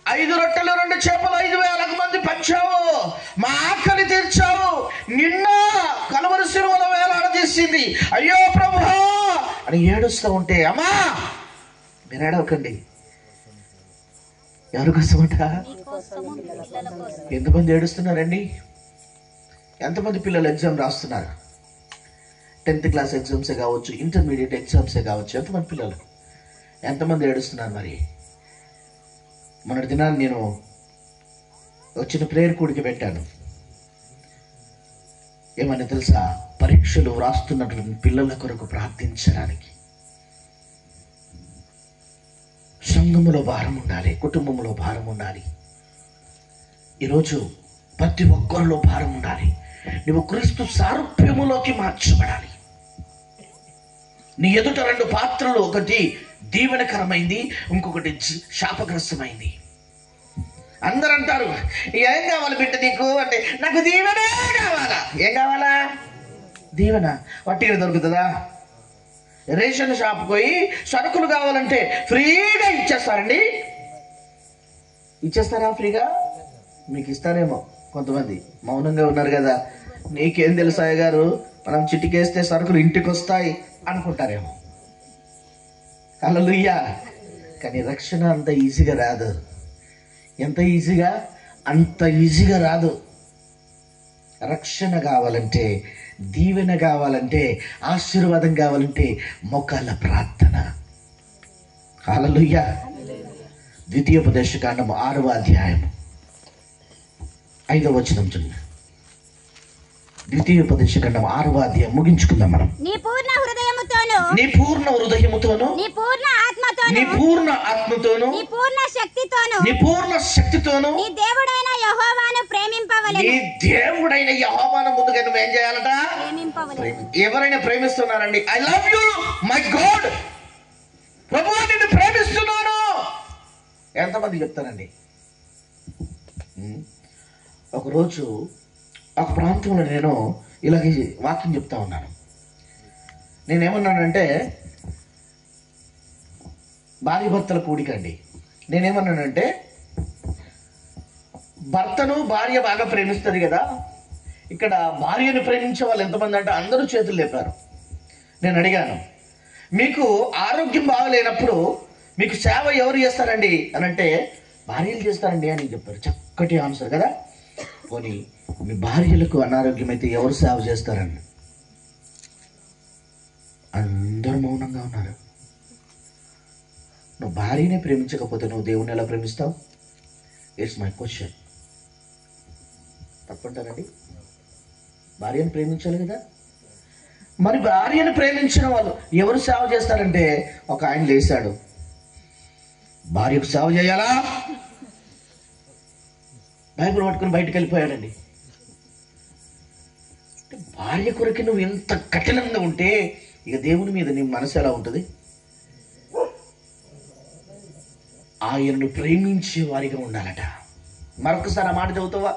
5 రొట్టెలు 2 చేపలు 5,000 మంది పంచావు, మా ఆకలి తీర్చావు, నిన్న కలువరి శిలువలో వేలాడదీసింది, అయ్యో ప్రభువా అని ఏడుస్తూ ఉంటే, అమ్మా మీరు ఏడవకండి. ఎవరి కోసమట? ఎంతమంది ఏడుస్తున్నారండి? ఎంతమంది పిల్లలు ఎగ్జామ్ రాస్తున్నారు? 10th క్లాస్ ఎగ్జామ్సే కావచ్చు, ఇంటర్మీడియట్ ఎగ్జామ్సే కావచ్చు. ఎంతమంది పిల్లలు, ఎంతమంది ఏడుస్తున్నారు? మరి మొన్నటి దినాన్ని నేను వచ్చిన ప్రేయర్ కూడికి పెట్టాను. ఏమని తెలుసా? పరీక్షలు వ్రాస్తున్నటువంటి పిల్లల కొరకు ప్రార్థించడానికి. సంఘములో భారం ఉండాలి, కుటుంబంలో భారం ఉండాలి. ఈరోజు ప్రతి ఒక్కరిలో భారం ఉండాలి. నువ్వు క్రీస్తు సారూప్యములోకి మార్చబడాలి. నీ ఎదుట 2 పాత్రలు, ఒకటి దీవెనకరమైంది, ఇంకొకటి శాపగ్రస్తమైంది. అందరూ అంటారు, ఏం కావాలి బిడ్డ నీకు అంటే, నాకు దీవెనే కావాలా. ఏం కావాలా? దీవెన. వట్టిగా దొరుకుతుందా? రేషన్ షాప్ పోయి సరుకులు కావాలంటే ఫ్రీగా ఇచ్చేస్తారండి. ఇచ్చేస్తారా ఫ్రీగా? మీకు ఇస్తారేమో. కొంతమంది మౌనంగా ఉన్నారు కదా, నీకేం తెలుసు అయ్య గారు, మనం చిటికేస్తే సరుకులు ఇంటికి వస్తాయి అనుకుంటారేమో. హల్లెలూయా. కానీ రక్షణ అంత ఈజీగా రాదు. ఎంత ఈజీగా? అంత ఈజీగా రాదు. రక్షణ కావాలంటే, దీవెన కావాలంటే, ఆశీర్వాదం కావాలంటే మోకాళ్ళ ప్రార్థన. హల్లెలూయా. ద్వితీయోపదేశకాండము 6వ అధ్యాయం 5వ వచనం చూడండి. ద్వితీయోపదేశకాండం 6వ అధ్యాయం ముగించుకుందాం మనం. నీ పూర్ణ హృదయముతోను, నీ పూర్ణ హృదయముతోను, నీ పూర్ణ ఆత్మతోను, నీ పూర్ణ ఆత్మతోను, నీ పూర్ణ శక్తితోను, నీ పూర్ణ శక్తితోను నీ దేవుడైన యెహోవాను ప్రేమింపవలెను. నీ దేవుడైన యెహోవాను ముందుగా నువ్వు ఏం చేయాలట? ప్రేమింపవలెను. ఎవరైనా ప్రేమిస్తున్నారండి, I love you my God, ప్రభువా నిన్ను ప్రేమిస్తున్నాను, ఎంతమంది చెప్తారండి? ఒకరోజు ఒక ప్రాంతంలో నేను ఇలాగే వాక్యం చెప్తా ఉన్నాను. నేనేమన్నానంటే, భార్య భర్తల కూడికండి. నేనేమన్నానంటే, భర్తను భార్య బాగా ప్రేమిస్తుంది కదా, ఇక్కడ భార్యను ప్రేమించే వాళ్ళు ఎంతమంది అంటే అందరూ చేతులు లేపారు. నేను అడిగాను, మీకు ఆరోగ్యం బాగలేనప్పుడు మీకు సేవ ఎవరు చేస్తారండి అని అంటే, భార్యలు చేస్తారండి అని చెప్పారు. చక్కటి ఆన్సర్ కదా. పోనీ మీ భార్యలకు అనారోగ్యం అయితే ఎవరు సేవ చేస్తారండి? అందరూ మౌనంగా ఉన్నారు. నువ్వు భార్యనే ప్రేమించకపోతే నువ్వు దేవుని ఎలా ప్రేమిస్తావు? It's my question. తప్పంటారండి? భార్యను ప్రేమించాలి కదా. మరి భార్యను ప్రేమించిన వాళ్ళు ఎవరు సేవ చేస్తారంటే, ఒక ఆయన లేచాడు, భార్యకు సేవ చేయాలా, బైబిల్ పట్టుకుని బయటకు వెళ్ళిపోయాడండి. భార్య కొరకు నువ్వు ఎంత కఠినంగా ఉంటే ఇక దేవుని మీద నీ మనసు ఎలా ఉంటుంది? ఆయనను ప్రేమించే వారిగా ఉండాలట. మరొకసారి ఆ మాట చదువుతావా?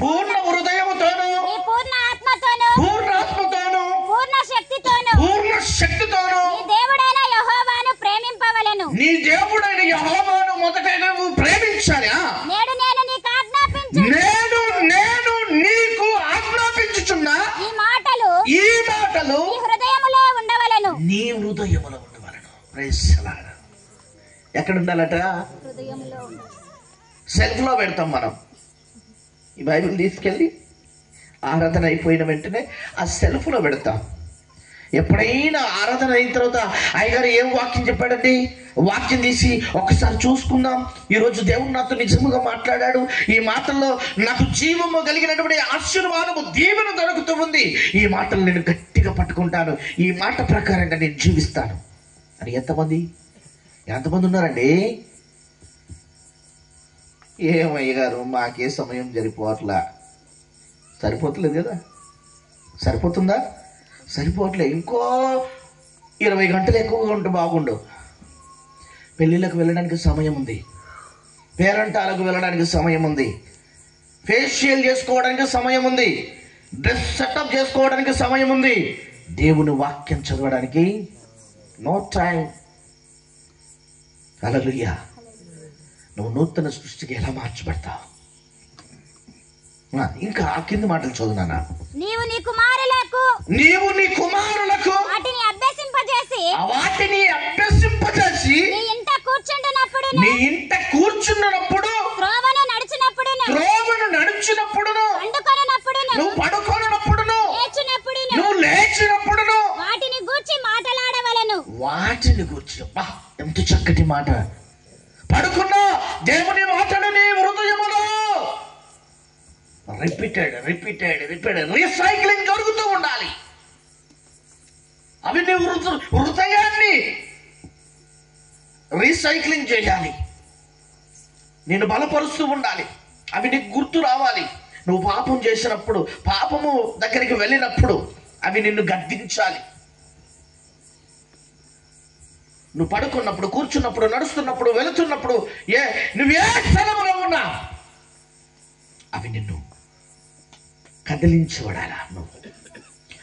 పూర్ణ హృదయముతోను, పూర్ణ ఆత్మతోను, పూర్ణ ఆత్మతోను, పూర్ణ శక్తితోను, పూర్ణ శక్తితోను నీ దేవుడైన యెహోవాను ప్రేమింపవలెను. నీ దేవుడైన యెహోవాను మొదట నువ్వు ప్రేమించాలి. నేడు నేను నీకు ఆజ్ఞాపించు, నేను నీకు ఆజ్ఞాపించుచున్నా ఈ మాటలు నీ హృదయములో ఉండవలెను. నీ హృదయములో ఉండవలెను. Praise the Lord. ఎక్కడ ఉండాలట? హృదయములో ఉండాలి. సెల్ఫ్లో పెడతాం మనం. ఈ బైబిల్ తీసుకెళ్ళి ఆరాధన అయిపోయిన వెంటనే ఆ సెల్ఫ్లో పెడతాం. ఎప్పుడైనా ఆరాధన అయిన తర్వాత అయ్యగారు ఏం వాక్యం చెప్పాడండి, వాక్యం తీసి ఒకసారి చూసుకుందాం. ఈరోజు దేవుడు నాతో నిజముగా మాట్లాడాడు, ఈ మాటల్లో నాకు జీవము కలిగినటువంటి ఆశీర్వాదము దీవెన దొరుకుతూ ఉంది, ఈ మాటలు నేను గట్టిగా పట్టుకుంటాను, ఈ మాట ప్రకారంగా నేను జీవిస్తాను అని ఎంతమంది ఉన్నారండి? ఏమయ్యగారు మాకే సమయం సరిపోవట్లేదు కదా. సరిపోతుందా? సరిపోవట్లేదు. ఇంకో 20 గంటలు ఎక్కువగా ఉంటే బాగుండు. పెళ్ళిళ్ళకు వెళ్ళడానికి సమయం ఉంది, పేరంటాలకు వెళ్ళడానికి సమయం ఉంది, ఫేషియల్ చేసుకోవడానికి సమయం ఉంది, డ్రెస్ సెటప్ చేసుకోవడానికి సమయం ఉంది. దేవుని వాక్యం చదవడానికి నో టైం. హల్లెలూయా. నువ్వు నూతన సృష్టికి ఎలా మార్చబడతావు? ఇంకా ఆ కింద మాటలు చదువునా. నీవు నీ కుమారులకు వాటిని అభ్యసింపజేసి నీ ఇంట కూర్చుంటున్నప్పుడు త్రోవను నడిచినప్పుడు నువ్వు పడుకొనున్నప్పుడు లేచినప్పుడును వాటిని గూర్చి మాట్లాడవలెను. వాటిని గూర్చి. అబ్బా, ఎంత చక్కటి మాట. పడుకున్న దేవుని మాటలు నీ హృదయములో రిపీటెడ్ రీసైక్లింగ్ జరుగుతూ ఉండాలి. అవి నీ హృదయాన్ని రీసైక్లింగ్ చేయాలి. నేను బలపరుస్తూ ఉండాలి. అవి నీకు గుర్తు రావాలి. నువ్వు పాపం చేసినప్పుడు, పాపము దగ్గరికి వెళ్ళినప్పుడు అవి నిన్ను గద్దించాలి. నువ్వు పడుకున్నప్పుడు, కూర్చున్నప్పుడు, నడుస్తున్నప్పుడు, వెళుతున్నప్పుడు, నువ్వే స్థలంలో ఉన్నా అవి నిన్ను కదిలించబడాలా.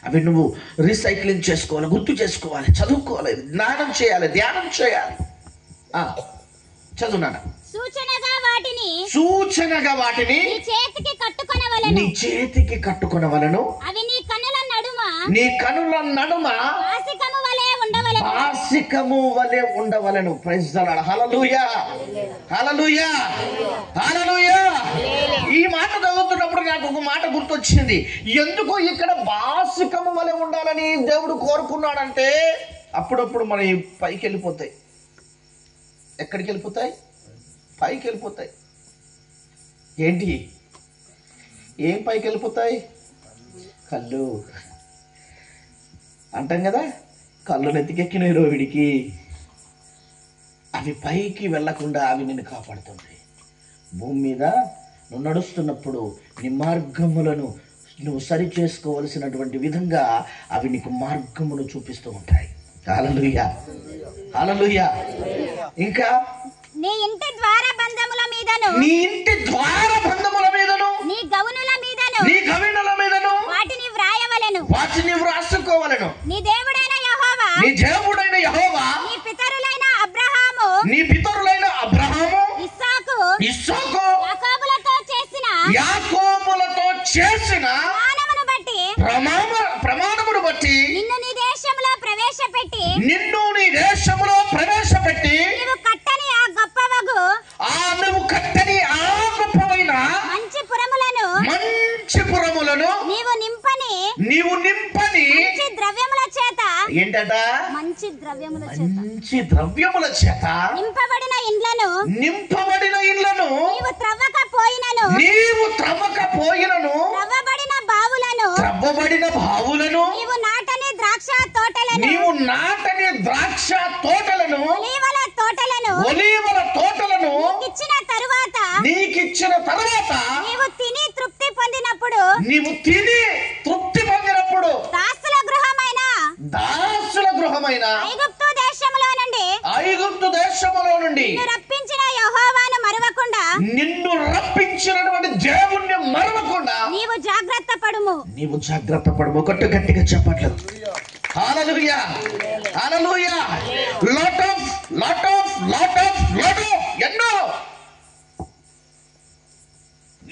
అవి నువ్వు రీసైక్లింగ్ చేసుకోవాలి, గుర్తు చేసుకోవాలి, చదువుకోవాలి, జ్ఞానం చేయాలి, ధ్యానం చేయాలి. చదువునా. సూచనగా వాటిని నీ చేతికి కట్టుకొనవలెను. అవి నీ కన్నుల నడుమ పాసికము వలె ఉండవలెను. Praise the Lord. Hallelujah, hallelujah, hallelujah. ఈ మాట చదువుతున్నప్పుడు నాకు ఒక మాట గుర్తొచ్చింది. ఎందుకు ఇక్కడ బాసికము వలె ఉండాలని దేవుడు కోరుకున్నాడంటే, అప్పుడప్పుడు మన పైకి వెళ్ళిపోతాయి. ఎక్కడికి వెళ్ళిపోతాయి? పైకి వెళ్ళిపోతాయి. ఏంటి? ఏం పైకి వెళ్ళిపోతాయి? కళ్ళు అంటాం కదా, కళ్ళు నెత్తికెక్కినాయి రోహిడికి. అవి పైకి వెళ్లకుండా అవి నిన్ను కాపాడుతుంటాయి. భూమి మీద నువ్వు నడుస్తున్నప్పుడు నీ మార్గములను నువ్వు సరి చేసుకోవలసినటువంటి విధంగా అవి నీకు మార్గమును చూపిస్తూ ఉంటాయి. హల్లెలూయా, హల్లెలూయా. ఇంకా నీ ఇంటి ద్వారబంధముల మీదను నీ గౌనుల మీదను వాటిని వ్రాయవలెను. వాటిని వ్రాసుకోవలెను. నీ దేవుడైన యెహోవా నీ పితరులైన అబ్రహాము ఇస్సాకు యాకోబులతో చేసిన ప్రమాణమును బట్టి నిన్ను నీ దేశంలో ప్రవేశపెట్టి నువ్వు కట్టని ఆ గొప్పవైన మంచి పురములను నీవు నింపని ద్రవ్యముల చేత. ఏంటట? మంచి ద్రవ్యముల చేత నింపబడిన ఇండ్లను నీవు త్రవ్వకపోయినను త్రవ్వబడిన బావులను నీవు నాటని ద్రాక్ష తోటలను ఒలీవల తోటలను నీకిచ్చిన తరువాత నీవు తిని తృప్తి పొందినప్పుడు దాసుల గృహమైన ఐగుప్తు దేశములో నుండి నిన్ను రప్పించినటువంటి దేవుణ్ణి మరవకుండా నీవు జాగ్రత్త పడుము. కొట్టు గట్టిగా చెప్పట్లు. హల్లెలూయా, హల్లెలూయా. లాట్ ఆఫ్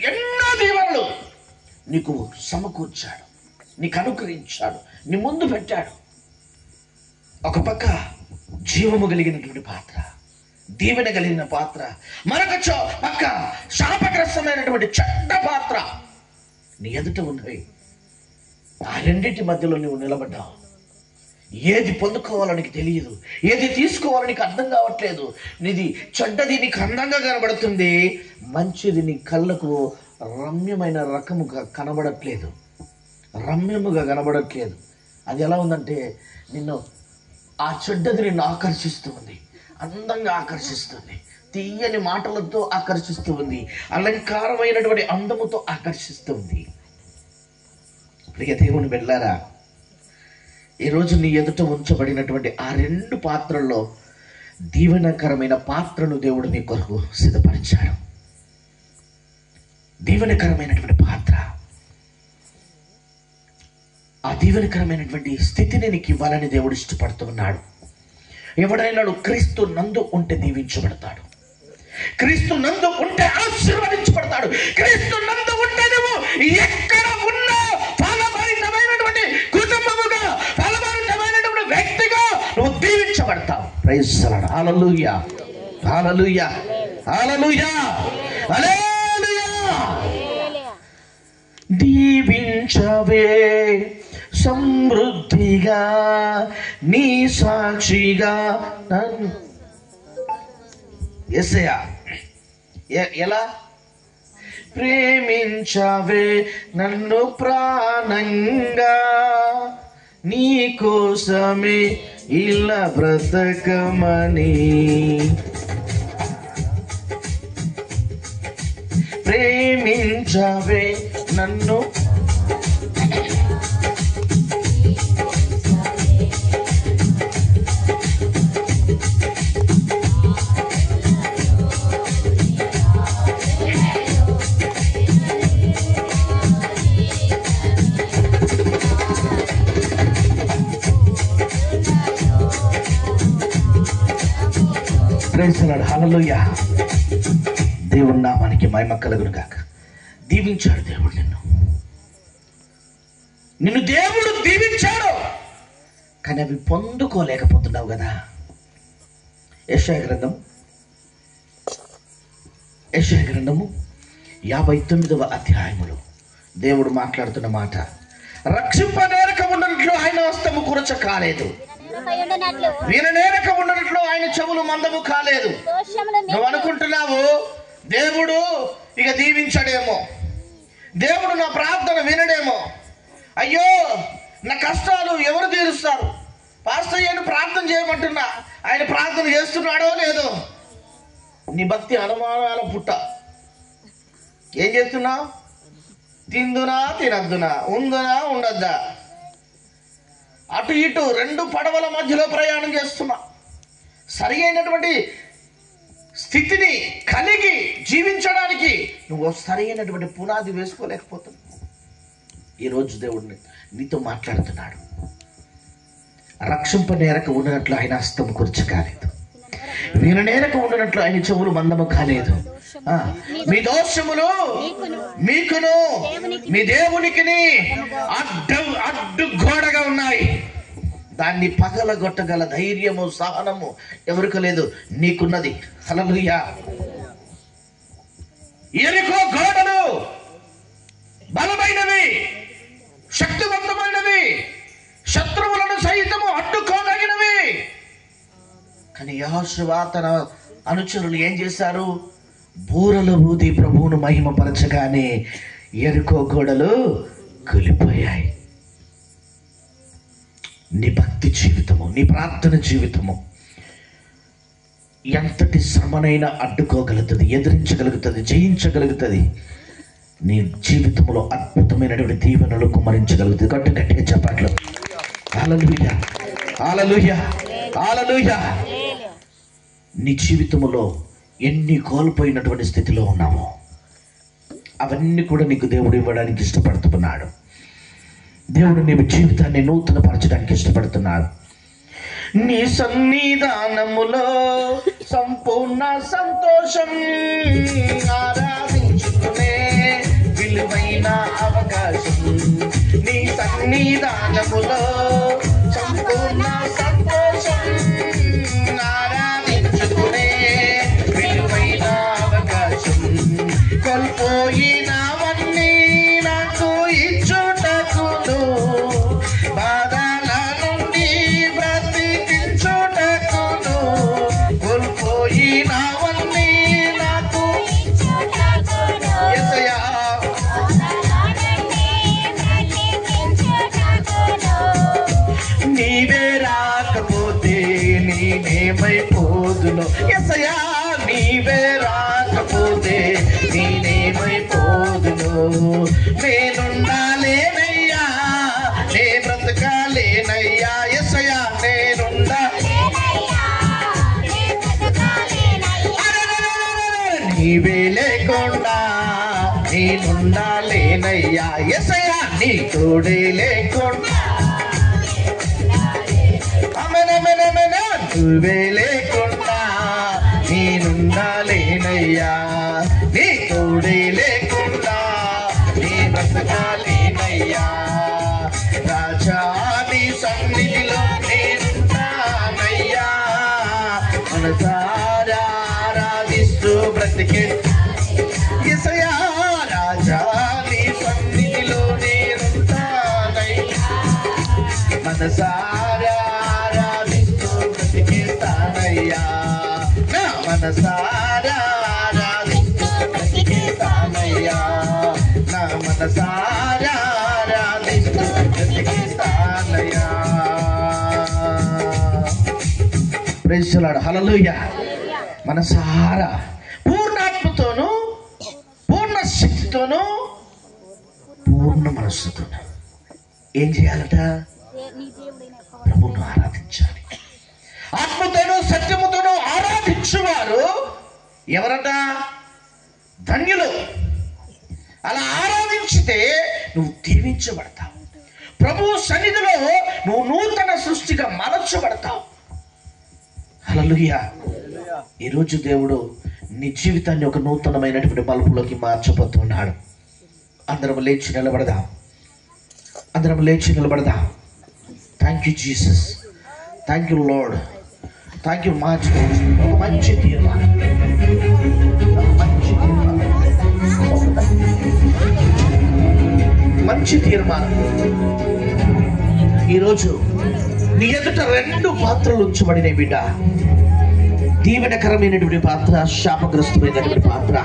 ఎన్నో దీవెనలు నీకు సమకూర్చాడు, నీకు అనుగ్రహించాడు, నీ ముందు పెట్టాడు. ఒక పక్క జీవము కలిగినటువంటి పాత్ర, దీవెన కలిగిన పాత్ర, మరొక పక్క శాపగ్రస్తమైనటువంటి చెడ్డ పాత్ర నీ ఎదుట ఉన్నవి. ఆ రెండింటి మధ్యలో నువ్వు నిలబడ్డావు. ఏది పొందుకోవాలో నీకు తెలియదు, ఏది తీసుకోవాలో నీకు అర్థం కావట్లేదు. నీది చెడ్డది నీకు అందంగా కనబడుతుంది, మంచిది నీ కళ్ళకు రమ్యమైన రకముగా కనబడట్లేదు, రమ్యముగా కనబడట్లేదు. అది ఎలా ఉందంటే, ఆ చెడ్డది నిన్ను ఆకర్షిస్తుంది, అందంగా ఆకర్షిస్తుంది, తీయని మాటలతో ఆకర్షిస్తూ ఉంది, అలంకారమైనటువంటి అందముతో ఆకర్షిస్తుంది. ప్రియ దేవుని బిడ్డలారా, ఈరోజు నీ ఎదుట ఉంచబడినటువంటి ఆ రెండు పాత్రల్లో దీవెనకరమైన పాత్రను దేవుడు నీ కొరకు సిద్ధపరిచాడు. దీవెనకరమైనటువంటి పాత్ర, ఆ దీవెనకరమైనటువంటి స్థితిని నీకు ఇవ్వాలని దేవుడు ఇష్టపడుతున్నాడు. ఎవడైనా క్రీస్తు నందు ఉంటే దీవించబడతాడు, క్రీస్తు నందు ఉంటే ఆశీర్వదించబడతాడు, క్రీస్తు నందు ఉంటే నువ్వు ఎక్కడ ఉన్నా ఫలభరితమైనటువంటి కుటుంబముగా, ఫలభరితమైనటువంటి వ్యక్తిగా నువ్వు దీవించబడతావు. Praise the Lord. Hallelujah, hallelujah, hallelujah, hallelujah. దీవించవే సమృద్ధ సాక్షిగా నీ సాక్షిగా నన్ను యేసయ్యా ఎలా ప్రేమించవే నన్ను ప్రాణంగా నీ కోసమే ఇలా బ్రతకమని ప్రేమించవే నన్ను ప్రేమిస్తున్నాడు. హల్లెలూయా. దేవుని నామానికి మహిమ కలుగును గాక. దీవించాడు దేవుడు నిన్ను దేవుడు దీవించాడు, కానీ అవి పొందుకోలేకపోతున్నావు కదా. యెషయా గ్రంథము 59వ అధ్యాయములో దేవుడు మాట్లాడుతున్న మాట, రక్షింపనేరక ఉన్నట్లు ఆయన హస్తము కురచ కాలేదు, విననేరక ఉన్నట్లు ఆయన చెవులు మందము కాలేదు. నువ్వు అనుకుంటున్నావు దేవుడు ఇక దీవించడేమో, దేవుడు నా ప్రార్థన వినడేమో, అయ్యో నా కష్టాలు ఎవరు తీరుస్తారు, పాస్టర్ అయ్యను ప్రార్థన చేయమంటున్నా, ఆయన ప్రార్థన చేస్తున్నాడో లేదో. నీ భక్తి అనుమానాల పుట్ట. ఏం చేస్తున్నావు? తిందునా తినద్దునా, ఉందునా ఉండద్దా, అటు ఇటు రెండు పడవల మధ్యలో ప్రయాణం చేస్తున్నా. సరి అయినటువంటి స్థితిని కలిగి జీవించడానికి నువ్వు సరి అయినటువంటి పునాది వేసుకోలేకపోతున్నావు. ఈరోజు దేవుడిని నీతో మాట్లాడుతున్నాడు. రక్షింపనేరక ఉన్నట్లు ఆయన హస్తము కురచ కాలేదు, విననేరక ఉన్నట్లు ఆయన చెవులు మందము కాలేదు. మీ దోషములు మీకును మీ దేవునికిని అడ్డు గోడగా ఉన్నాయి. దాన్ని పగలగొట్టగల ధైర్యము సహనము ఎవరికి లేదు, నీకున్నది. హల్లెలూయా. యెరికో గోడలు బలమైనవి, శక్తివంతమైనవి, శత్రువులను సైతము అడ్డుకోదగినవి. కానీ యెహోషువ తన అనుచరులు ఏం చేశారు? బూరలు ఊది ప్రభువును మహిమపరచగానే యెరికో గోడలు కూలిపోయాయి. నీ భక్తి జీవితము, నీ ప్రార్థన జీవితము ఎంతటి శ్రమనైనా అడ్డుకోగలుగుతుంది, ఎదిరించగలుగుతుంది, జయించగలుగుతుంది. నీ జీవితంలో అద్భుతమైనటువంటి దీవెనలు కుమ్మరించగలుగుతుంది. గట్టిగా చెప్పట్లు. హల్లెలూయా, హల్లెలూయా, హల్లెలూయా. నీ జీవితంలో ఎన్ని కోల్పోయినటువంటి స్థితిలో ఉన్నామో అవన్నీ కూడా నీకు దేవుడు ఇవ్వడానికి ఇష్టపడుతున్నాడు. దేవుడు నీ జీవితాన్ని నూతనపరచడానికి ఇష్టపడుతున్నాడు. నీ సన్నిధానములో సంపూర్ణ సంతోషం, ఆరాధించుకునే విలువైన అవకాశం. నీ సన్నిధానములో సంపూర్ణ సంతోషం, ఆరాధించుకునే విలువైన అవకాశం. కోల్పోయినవన్నీ నాకు ఇచ్చుటకును, బాధల నుండి బ్రతికించుటకును. కోల్పోయినవన్నీ నాకు యేసయ్యా. నీవే రాకపోతే నేనేమైపోదును యేసయ్యా, నీవే రాకపోతే నేనేమైపోదును. నేనుండాలేనయ్యా, నే బ్రతకాలేనయ్యా యేసయ్యా, నీవే లేకుండా నేనుండాలేనయ్యా యేసయ్యా, నీ తోడే లేకుండా నువ్వే లేకుండా నేనుండాలేనయ్యా, నీ తోడే లేకుండా నీ బ్రతకాలేనయ్యా. రాజా నీ సన్నిధిలో నేనుంటానయ్యా, మనసారా ఆరాధిస్తూ బ్రతికే యేసయ్యా. రాజా నీ సన్నిధిలో నేనుంటానయ్యా, మన మనసారా ఆరాధిస్తూ బ్రతికిస్తానయ్యా, నా మనసారా ఆరాధిస్తూ బ్రతికిస్తానయ్యా, నా మనసారా ఆరాధిస్తూ బ్రతికిస్తానయ్యా. ప్రైజ్ ది లార్డ్, హల్లెలూయా. మనసారా పూర్ణాత్మతోను, పూర్ణ శక్తితోను, పూర్ణ మనస్సుతోను ఏం చేయాలట? ప్రభువును ఆరాధించాలి. ఆత్మతోనూ సత్యముతోనూ ఆరాధించువారు ఎవరట? ధన్యులు. అలా ఆరాధించితే నువ్వు దీవించబడతావు. ప్రభువు సన్నిధిలో నువ్వు నూతన సృష్టిగా మలచబడతావు. హల్లెలూయా. ఈరోజు దేవుడు నీ జీవితాన్ని ఒక నూతనమైనటువంటి మలుపులోకి మార్చబోతున్నాడు. అందరం లేచి నిలబడదాం, అందరం లేచి నిలబడదాం. Thank you Jesus, thank you Lord, thank you much. ఒక మంచి తీర్మానం, మంచి తీర్మానం. ఈరోజు నీ ఎదుట రెండు పాత్రలు ఉంచబడినాయి బిడ్డ. దీవెనకరమైనటువంటి పాత్ర, శాపగ్రస్తమైనటువంటి పాత్ర.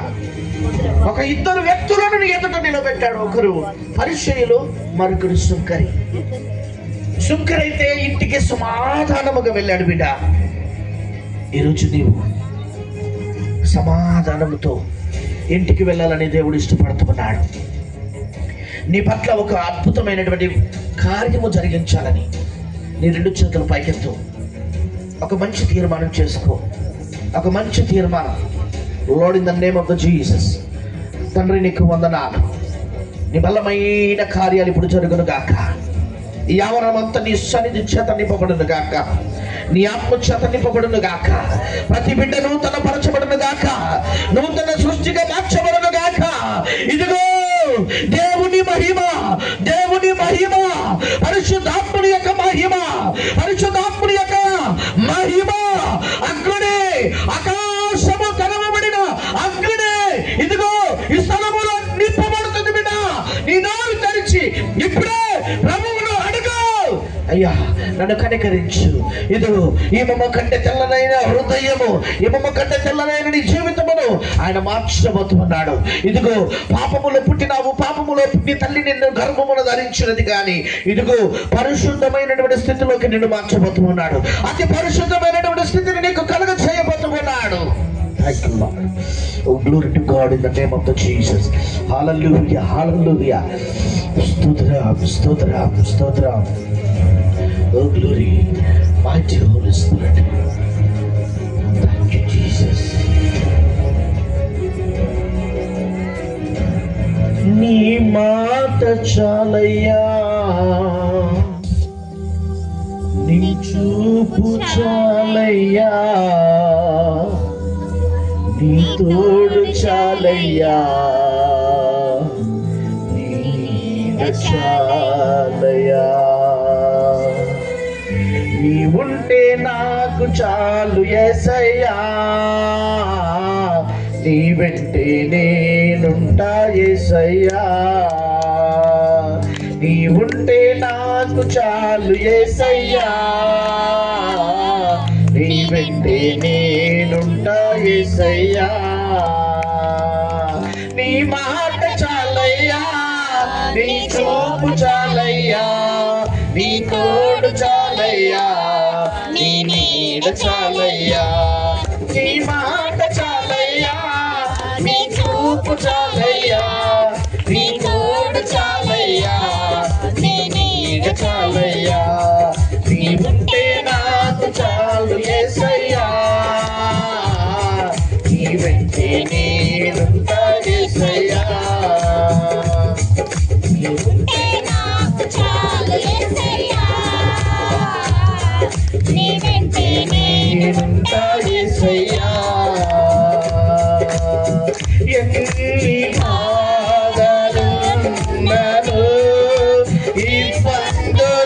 ఒక ఇద్దరు వ్యక్తులను నీ ఎదుట నిలబెట్టాడు. ఒకరు పరిచయులు, మరొకరు సుంకరి. సుంకరైతే ఇంటికి సమాధానముగా వెళ్ళాడు బిడ్డ. ఈరోజు నీవు సమాధానముతో ఇంటికి వెళ్ళాలని దేవుడు ఇష్టపడుతున్నాడు. నీ పట్ల ఒక అద్భుతమైనటువంటి కార్యము జరిగించాలని నీ రెండు చేతులు పైకెత్తు. ఒక మంచి తీర్మానం చేసుకో, ఒక మంచి తీర్మానం. Lord, in the name of the Jesus, తండ్రి నీకు వందనాలు. నీ బలమైన కార్యాలు ఇప్పుడు జరుగును గాక. ఈ ఆవరణమంతా నీ సన్నిధి చేత నింపబడును గాక, నీ ఆత్మ చేత నింపబడును గాక. ప్రతి బిడ్డ నూతన పరచబడును గాక, నూతన సృష్టిగా మార్చబడును గాక. ఇదిగో దేవుని మహిమ, దేవుని మహిమ, పరిశుద్ధాత్ముని యొక్క మహిమ, పరిశుద్ధాత్ముని యొక్క మహిమ అగ్ని, ఆకాశము తెరవబడిన అగ్ని ఇదిగో ఈ స్థలములో నింపబడుతుంది బిడ్డ. నీ నోరు తెరిచి ఇప్పుడే ప్రభువును అడుగు. అయ్యా, నన్ను కనికరించు. ఇదిగో ఈమె కంటే తెల్లనైన హృదయము, ఈమె కంటే తెల్లనైన నీ జీవితమును ఆయన మార్చబోతున్నాడు. ఇదిగో పాపములో పుట్టినావు, పాపములో నీ తల్లి నిన్ను గర్భమును ధరించినది కానీ ఇదిగో పరిశుద్ధమైనటువంటి స్థితిలోకి నిన్ను మార్చబోతున్నాడు. అతి పరిశుద్ధమైనటువంటి స్థితిని నీకు కలుగ చేయబోతున్నాడు. Thank you, Lord. Oh, glory to God in the name of the Jesus. Hallelujah, hallelujah. Stotram, stotram, stotram. Oh, glory, mighty Holy Spirit. Thank you, Jesus. నీ మాట చాలయ్యా, నీ చూపు చాలయ్యా, నీ తోడు చాలయ్యా, నీ నీడ చాలయ్యా. నీ ఉంటే నాకు చాలు యేసయ్యా, నీ వెంటే నేనుంటా యేసయ్యా. నీ ఉంటే నాకు చాలు యేసయ్యా, నీ వెంటే నేనుంటా యేసయ్యా. నీ మాట చాలయ్యా, నీ చూపు చాలయ్యా, నీ తోడు చాలయ్యా, నీ నీడ చాలయ్యా. నీ మాట చాలయ్యా, నీ చూపు చాలయ్యా, నీ తోడు చాలయ్యా, నీ నీడ చాలయ్యా. నీ ఉంటే నాకు చాలు యేసయ్యా, నీ వెంటే నేనుంటా యేసయ్యా. నీ ఉంటే నాకు చాలు యేసయ్యా, నీ వెంటే నేనుంటా యేసయ్యా. ఎన్ని బాధలున్నను, ఇబ్బందులెదురైనను,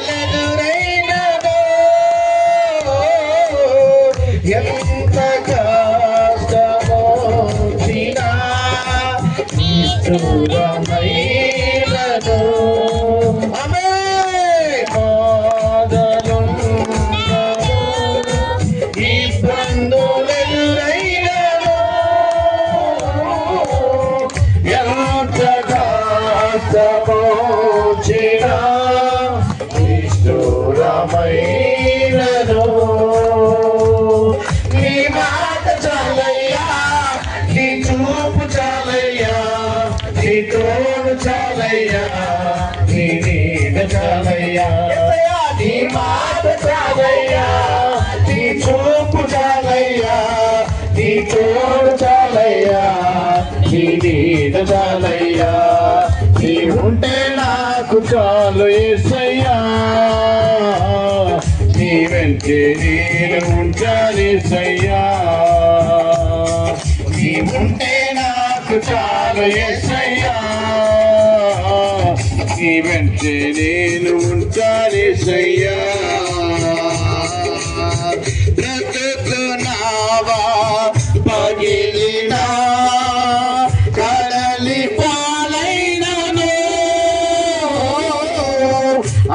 ఎంత కష్టమొచ్చినా నిష్ఠురమైనను. ఆమేన్. బాధలున్నను, సమోచిన నిష్ఠురమైనను నీ మాట చాలయ్యా, నీ చూపు చాలయ్యా, నీ తోడు చాలయ్యా, నీ నీడ చాలయ్యా, నీ మాట చాలయ్యా, నీ చూపు చాలయ్యా, నీ తోడు చాలయ్యా, నీ నీడ చాలయ్యా, నీ ఉంటే నాకు చాలు యేసయ్యా, నీ వెంటే నేను ఉంటాను యేసయ్యా, నీ ఉంటే నాకు చాలు యేసయ్యా, నీ వెంటే నేను ఉంటాను యేసయ్యా. బ్రతుకునావా పగిలినా కడలి పాలైనను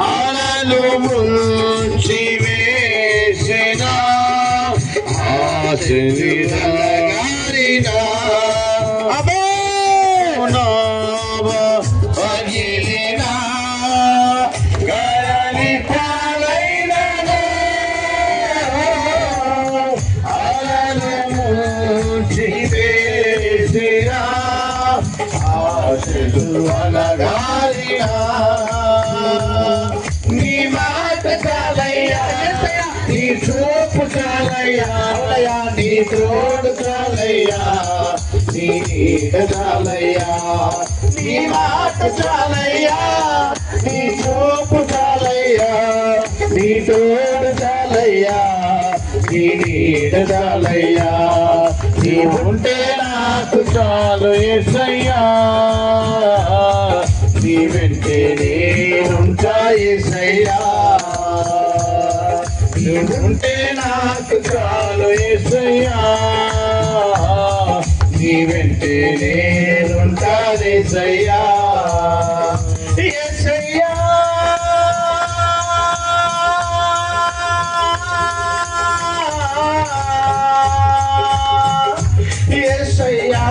అలలు ముంచి వేసిన ఆశనిరగారినా అబోనావా పగిలినా కడలి పాలైనను అలలు ముంచి వేసిన ఆశలు అనగారినా నీ మాట చాలయ్యా, నీ చూపు చాలయ్యా, నీ తోడు చాలయ్యా, నీ నీడ చాలయ్యా, నీ మాట చాలయ్యా, నీ చూపు చాలయ్యా, నీ తోడు చాలయ్యా, నీ నీడ చాలయ్యా, నీ ఉంటే నాకు చాలు యేసయ్యా, నీ వెంటే నేనుంటా యేసయ్యా, నీ ఉంటే నాకు చాలు యేసయ్యా, నీ వెంటే నేనుంటా యేసయ్యా, యేసయ్యా. యేసయ్యా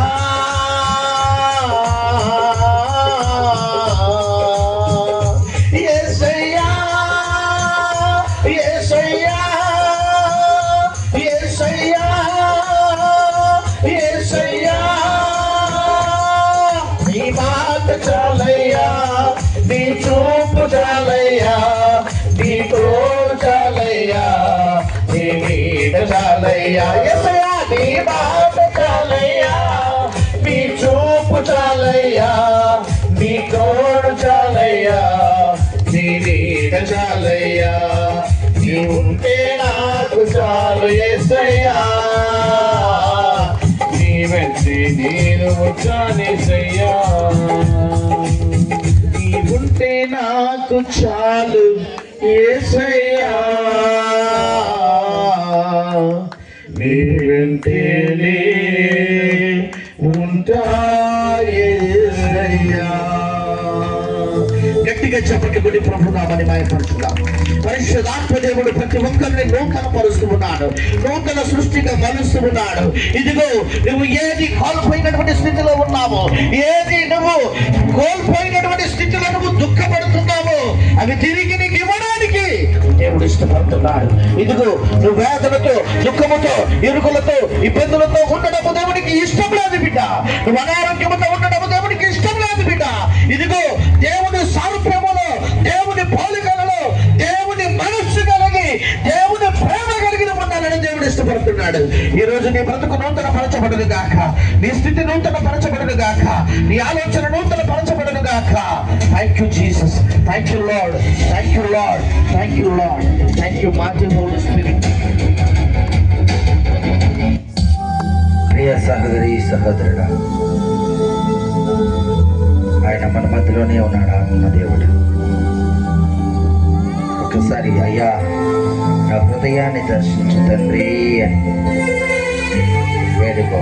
యేసయ్యా యేసయ్యా యేసయ్యా యేసయ్యా నీ మాట చాలయ్యా, నీ చూపు చాలయ్యా, నీ తోడు చాలయ్యా, నీ నీడ చాలయ్యా, యేసయ్యా నీ మాట చాలయ్యా, నీ చూపు చాలయ్యా, నీ తోడు చాలయ్యా, నీ నీడ చాలయ్యా, నీ ఉంటే నాకు చాలు యేసయ్యా, నీ వెంటే నేను వచ్చాను యేసయ్యా, నీ ఉంటే నాకు చాలు యేసయ్యా, నీ వెంటనే ఉంటా యేసయ్యా. గట్టిగా చెప్పండి, గుడి ప్రభు నామని మహిమపరచుదాం. పరిశుద్ధాత్మ దేవుడు ప్రతి ఒక్కరిని నూతన పరుస్తూ ఉన్నాడు, నూతన సృష్టిగా మలుస్తూ ఉన్నాడు. ఇదిగో నువ్వు ఏది కోల్పోయినటువంటి స్థితిలో ఉన్నావో, ఏది నువ్వు కోల్పోయినటువంటి స్థితిలో నువ్వు దుఃఖపడుతున్నావో అవి తిరిగి నీకు ఇవ్వడానికి దేవుడు ఇష్టపడుతున్నాడు. ఇదిగో నువ్వు వేదనతో, దుఃఖముతో, ఇరుకులతో, ఇబ్బందులతో ఉండడము దేవునికి ఇష్టం లేదు బిడ్డ. నువ్వు అనారోగ్యముతో ఉండడము దేవునికి ఇష్టం లేదు బిడ్డ. ఇదిగో దేవుని సారూప్యములో, దేవుని పోలికలలో, దేవుని మనస్సు కలిగి, దేవుని ప్రేమ కలిగిన ఉండాలని దేవుడు ఇష్టపడుతున్నాడు. ఈ రోజు నీ బ్రతుకు నూతన పరచబడును గాక, నీ స్థితి నూతన పరచబడును గాక, నీ ఆలోచన నూతన పరచబడును గాక. Thank you Jesus, thank you Lord, thank you Lord, thank you Lord, thank you మాజీ హోలీ స్పిరిట్. ప్రియ సహోదరి సహోదరుడా, ఆయన మన మధ్యలోనే ఉన్నాడు. ఆత్మ దేవుడు ఒకసారి అయ్యా నా హృదయాన్ని దర్శించు తండ్రి అని వేడుకో.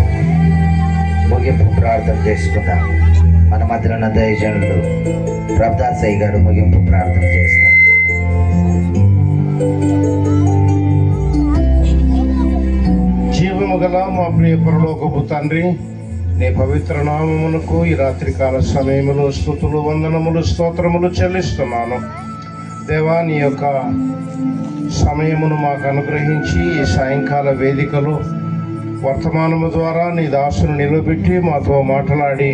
ముగింపు ప్రార్థన చేసుకుందాం. మన మధ్యలో ఉన్న దైవజనులు ప్రభుదాసయ్య గారు ముగింపు ప్రార్థన చేస్తారు. జీవము గల మా ప్రియ పరలోకపు తండ్రి, నీ పవిత్ర నామమునకు ఈ రాత్రికాల సమయములో స్తుతులు, వందనములు, స్తోత్రములు చెల్లిస్తున్నాను. దేవా, నీ యొక్క సమయమును మాకు అనుగ్రహించి ఈ సాయంకాల వేదికలో వర్తమానము ద్వారా నీ దాసును నిలబెట్టి మాతో మాట్లాడి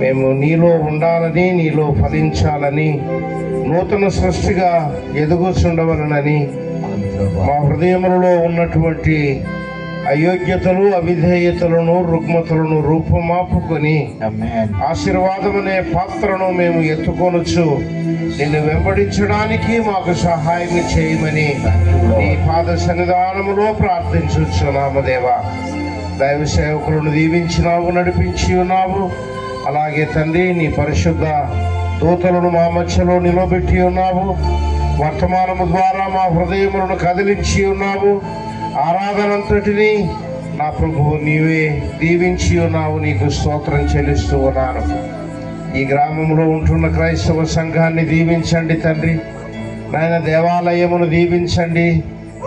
మేము నీలో ఉండాలని, నీలో ఫలించాలని, నూతన సృష్టిగా ఎదుగుచుండవలనని మా హృదయములలో ఉన్నటువంటి అయోగ్యతలు, అవిధేయతలను, రుగ్మతలను రూపుమాపుకొని ఆశీర్వాదం అనే పాత్రను మేము ఎత్తుకొనొచ్చు నిన్ను వెంబడించడానికి మాకు సహాయం చేయమని నీ పాద సన్నిధానములో ప్రార్థించుచున్నాము. దేవా, దైవ సేవకులను దీవించినావు, నడిపించి ఉన్నావు. అలాగే తండ్రి, నీ పరిశుద్ధ దూతలను మా మధ్యలో నిలబెట్టి ఉన్నావు. వర్తమానము ద్వారా మా హృదయములను కదిలించి ఉన్నావు. ఆరాధనంతటిని నా ప్రభువు నీవే దీవించి ఉన్నావు. నీకు స్తోత్రం చెల్లిస్తూ ఉన్నాను. ఈ గ్రామంలో ఉంటున్న క్రైస్తవ సంఘాన్ని దీవించండి తండ్రి. నాయన, దేవాలయమును దీవించండి.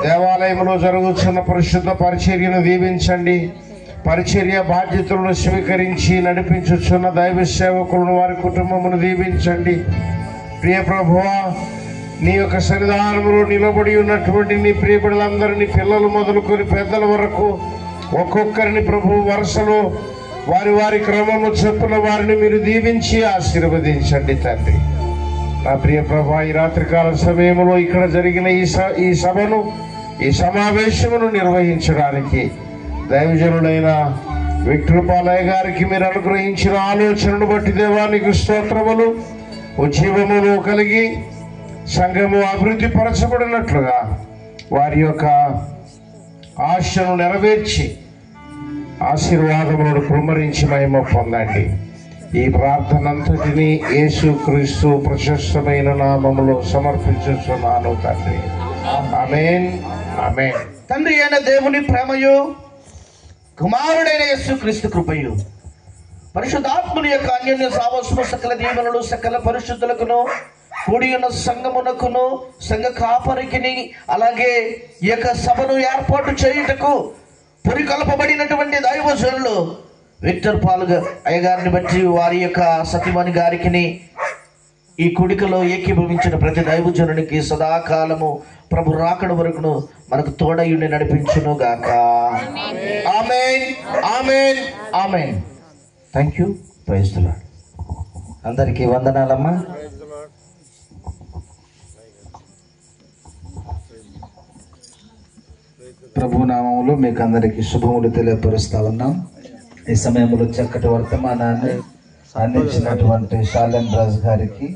దేవాలయంలో జరుగుతున్న పరిశుద్ధ పరిచర్యను దీవించండి. పరిచర్య బాధ్యతలను స్వీకరించి నడిపించుచున్న దైవ సేవకులను, వారి కుటుంబమును దీవించండి. ప్రియ ప్రభువా, నీ యొక్క సన్నిధానంలో నిలబడి ఉన్నటువంటి నీ ప్రియబిడ్డలందరినీ, పిల్లలు మొదలుకొని పెద్దల వరకు ఒక్కొక్కరిని ప్రభు వరుసలో వారి వారి క్రమము చొప్పున వారిని మీరు దీవించి ఆశీర్వదించండి తండ్రి. నా ప్రియ ప్రభా, ఈ రాత్రికాల సమయంలో ఇక్కడ జరిగిన ఈ సభను, ఈ సమావేశమును నిర్వహించడానికి దైవజనుడైన విక్టర్ పాలయ్య గారికి మీరు అనుగ్రహించిన ఆలోచనను బట్టి దేవానికి స్తోత్రములు. ఉజ్జీవములు కలిగి సంఘము అభివృద్ధి పరచబడినట్లుగా వారి యొక్క ఆశను నెరవేర్చి ఆశీర్వాదములను కుమ్మరించి మహిమ పొందండి. ఈ ప్రార్థన అంతటిని యేసు క్రీస్తు ప్రశస్తమైన నామములో సమర్పించుచున్నాను తండ్రి. ఆమేన్, ఆమేన్. తండ్రి అయిన దేవుని ప్రేమయు, కుమారుడైన యేసు క్రీస్తు కృపయు, పరిశుద్ధాత్ముని యొక్క అన్యోన్య సావాసము, సకల దీవెనలు సకల పరిశుద్ధులకును, కూడి ఉన్న సంఘమునకును, సంఘ కాపరికిని, అలాగే ఈ యొక్క సభను ఏర్పాటు చేయుటకు పురికల్పబడినటువంటి దైవజనులు విక్టర్ పాల్ అయ్యగారిని బట్టి, వారి యొక్క సతీమణి గారికి, ఈ కుడికలో ఏకీభవించిన ప్రతి దైవజనునికి సదాకాలము ప్రభు రాకడ వరకును మనకు తోడయుండి నడిపించును గాక. Amen, amen, amen. Thank you. Praise the Lord. అందరికీ వందనాలమ్మా. ప్రభు నామములో మీకు అందరికీ శుభములు తెలియపరుస్తా ఉన్నాం. ఈ సమయంలో చక్కటి వర్తమానాన్ని అందించినటువంటి షాలెం రాజు గారికి